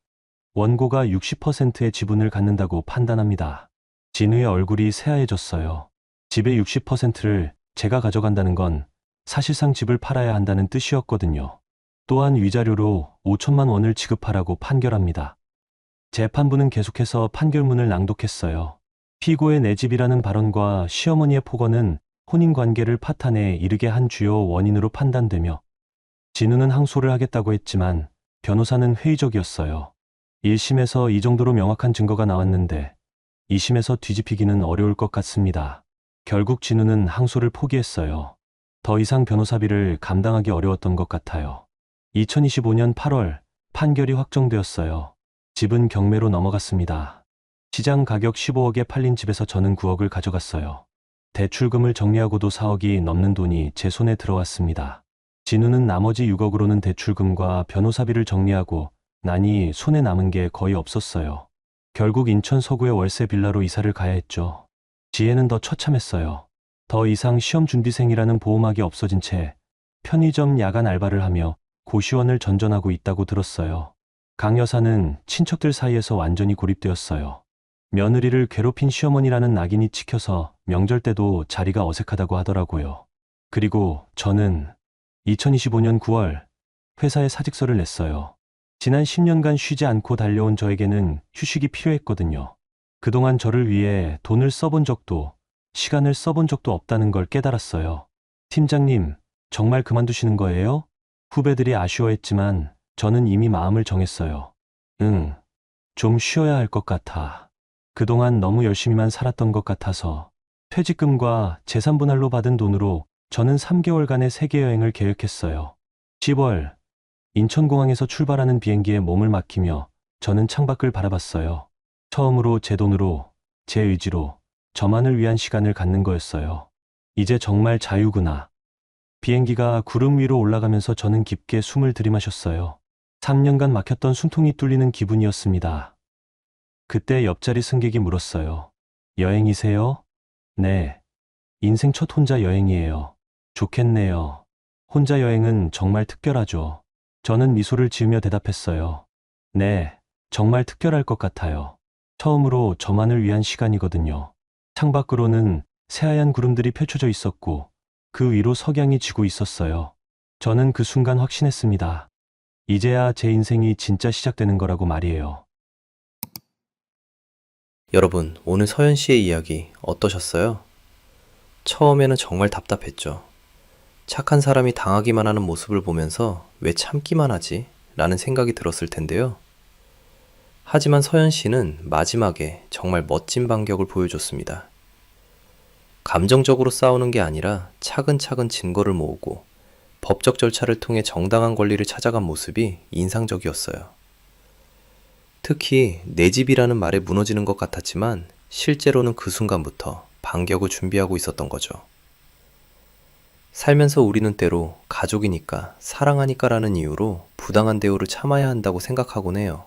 원고가 60%의 지분을 갖는다고 판단합니다. 진우의 얼굴이 새하얘졌어요. 집의 60%를 제가 가져간다는 건 사실상 집을 팔아야 한다는 뜻이었거든요. 또한 위자료로 5천만 원을 지급하라고 판결합니다. 재판부는 계속해서 판결문을 낭독했어요. 피고의 내 집이라는 발언과 시어머니의 폭언은 혼인관계를 파탄에 이르게 한 주요 원인으로 판단되며 진우는 항소를 하겠다고 했지만 변호사는 회의적이었어요. 1심에서 이 정도로 명확한 증거가 나왔는데 2심에서 뒤집히기는 어려울 것 같습니다. 결국 진우는 항소를 포기했어요. 더 이상 변호사비를 감당하기 어려웠던 것 같아요. 2025년 8월 판결이 확정되었어요. 집은 경매로 넘어갔습니다. 시장 가격 15억에 팔린 집에서 저는 9억을 가져갔어요. 대출금을 정리하고도 4억이 넘는 돈이 제 손에 들어왔습니다. 진우는 나머지 6억으로는 대출금과 변호사비를 정리하고 나니 손에 남은 게 거의 없었어요. 결국 인천 서구의 월세 빌라로 이사를 가야 했죠. 지혜는 더 처참했어요. 더 이상 시험 준비생이라는 보호막이 없어진 채 편의점 야간 알바를 하며 고시원을 전전하고 있다고 들었어요. 강 여사는 친척들 사이에서 완전히 고립되었어요. 며느리를 괴롭힌 시어머니라는 낙인이 찍혀서 명절 때도 자리가 어색하다고 하더라고요. 그리고 저는 2025년 9월 회사에 사직서를 냈어요. 지난 10년간 쉬지 않고 달려온 저에게는 휴식이 필요했거든요. 그동안 저를 위해 돈을 써본 적도 시간을 써본 적도 없다는 걸 깨달았어요. 팀장님, 정말 그만두시는 거예요? 후배들이 아쉬워했지만 저는 이미 마음을 정했어요. 좀 쉬어야 할 것 같아. 그동안 너무 열심히만 살았던 것 같아서. 퇴직금과 재산분할로 받은 돈으로 저는 3개월간의 세계여행을 계획했어요. 10월, 인천공항에서 출발하는 비행기에 몸을 맡기며 저는 창밖을 바라봤어요. 처음으로 제 돈으로, 제 의지로 저만을 위한 시간을 갖는 거였어요. 이제 정말 자유구나. 비행기가 구름 위로 올라가면서 저는 깊게 숨을 들이마셨어요. 3년간 막혔던 숨통이 뚫리는 기분이었습니다. 그때 옆자리 승객이 물었어요. 여행이세요? 네. 인생 첫 혼자 여행이에요. 좋겠네요. 혼자 여행은 정말 특별하죠. 저는 미소를 지으며 대답했어요. 네, 정말 특별할 것 같아요. 처음으로 저만을 위한 시간이거든요. 창밖으로는 새하얀 구름들이 펼쳐져 있었고 그 위로 석양이 지고 있었어요. 저는 그 순간 확신했습니다. 이제야 제 인생이 진짜 시작되는 거라고 말이에요. 여러분, 오늘 서연 씨의 이야기 어떠셨어요? 처음에는 정말 답답했죠. 착한 사람이 당하기만 하는 모습을 보면서 왜 참기만 하지? 라는 생각이 들었을 텐데요. 하지만 서연 씨는 마지막에 정말 멋진 반격을 보여줬습니다. 감정적으로 싸우는 게 아니라 차근차근 증거를 모으고 법적 절차를 통해 정당한 권리를 찾아간 모습이 인상적이었어요. 특히 내 집이라는 말에 무너지는 것 같았지만 실제로는 그 순간부터 반격을 준비하고 있었던 거죠. 살면서 우리는 때로 가족이니까, 사랑하니까 라는 이유로 부당한 대우를 참아야 한다고 생각하곤 해요.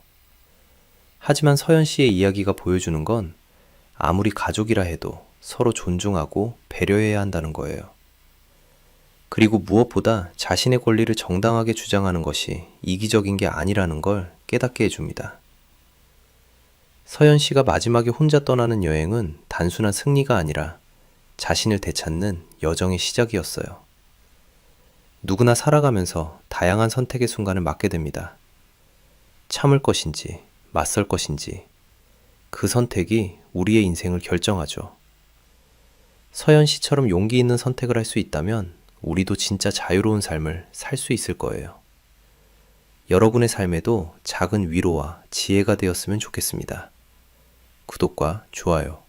하지만 서연 씨의 이야기가 보여주는 건 아무리 가족이라 해도 서로 존중하고 배려해야 한다는 거예요. 그리고 무엇보다 자신의 권리를 정당하게 주장하는 것이 이기적인 게 아니라는 걸 깨닫게 해줍니다. 서연 씨가 마지막에 혼자 떠나는 여행은 단순한 승리가 아니라 자신을 되찾는 여정의 시작이었어요. 누구나 살아가면서 다양한 선택의 순간을 맞게 됩니다. 참을 것인지, 맞설 것인지, 그 선택이 우리의 인생을 결정하죠. 서연 씨처럼 용기 있는 선택을 할 수 있다면 우리도 진짜 자유로운 삶을 살 수 있을 거예요. 여러분의 삶에도 작은 위로와 지혜가 되었으면 좋겠습니다. 구독과 좋아요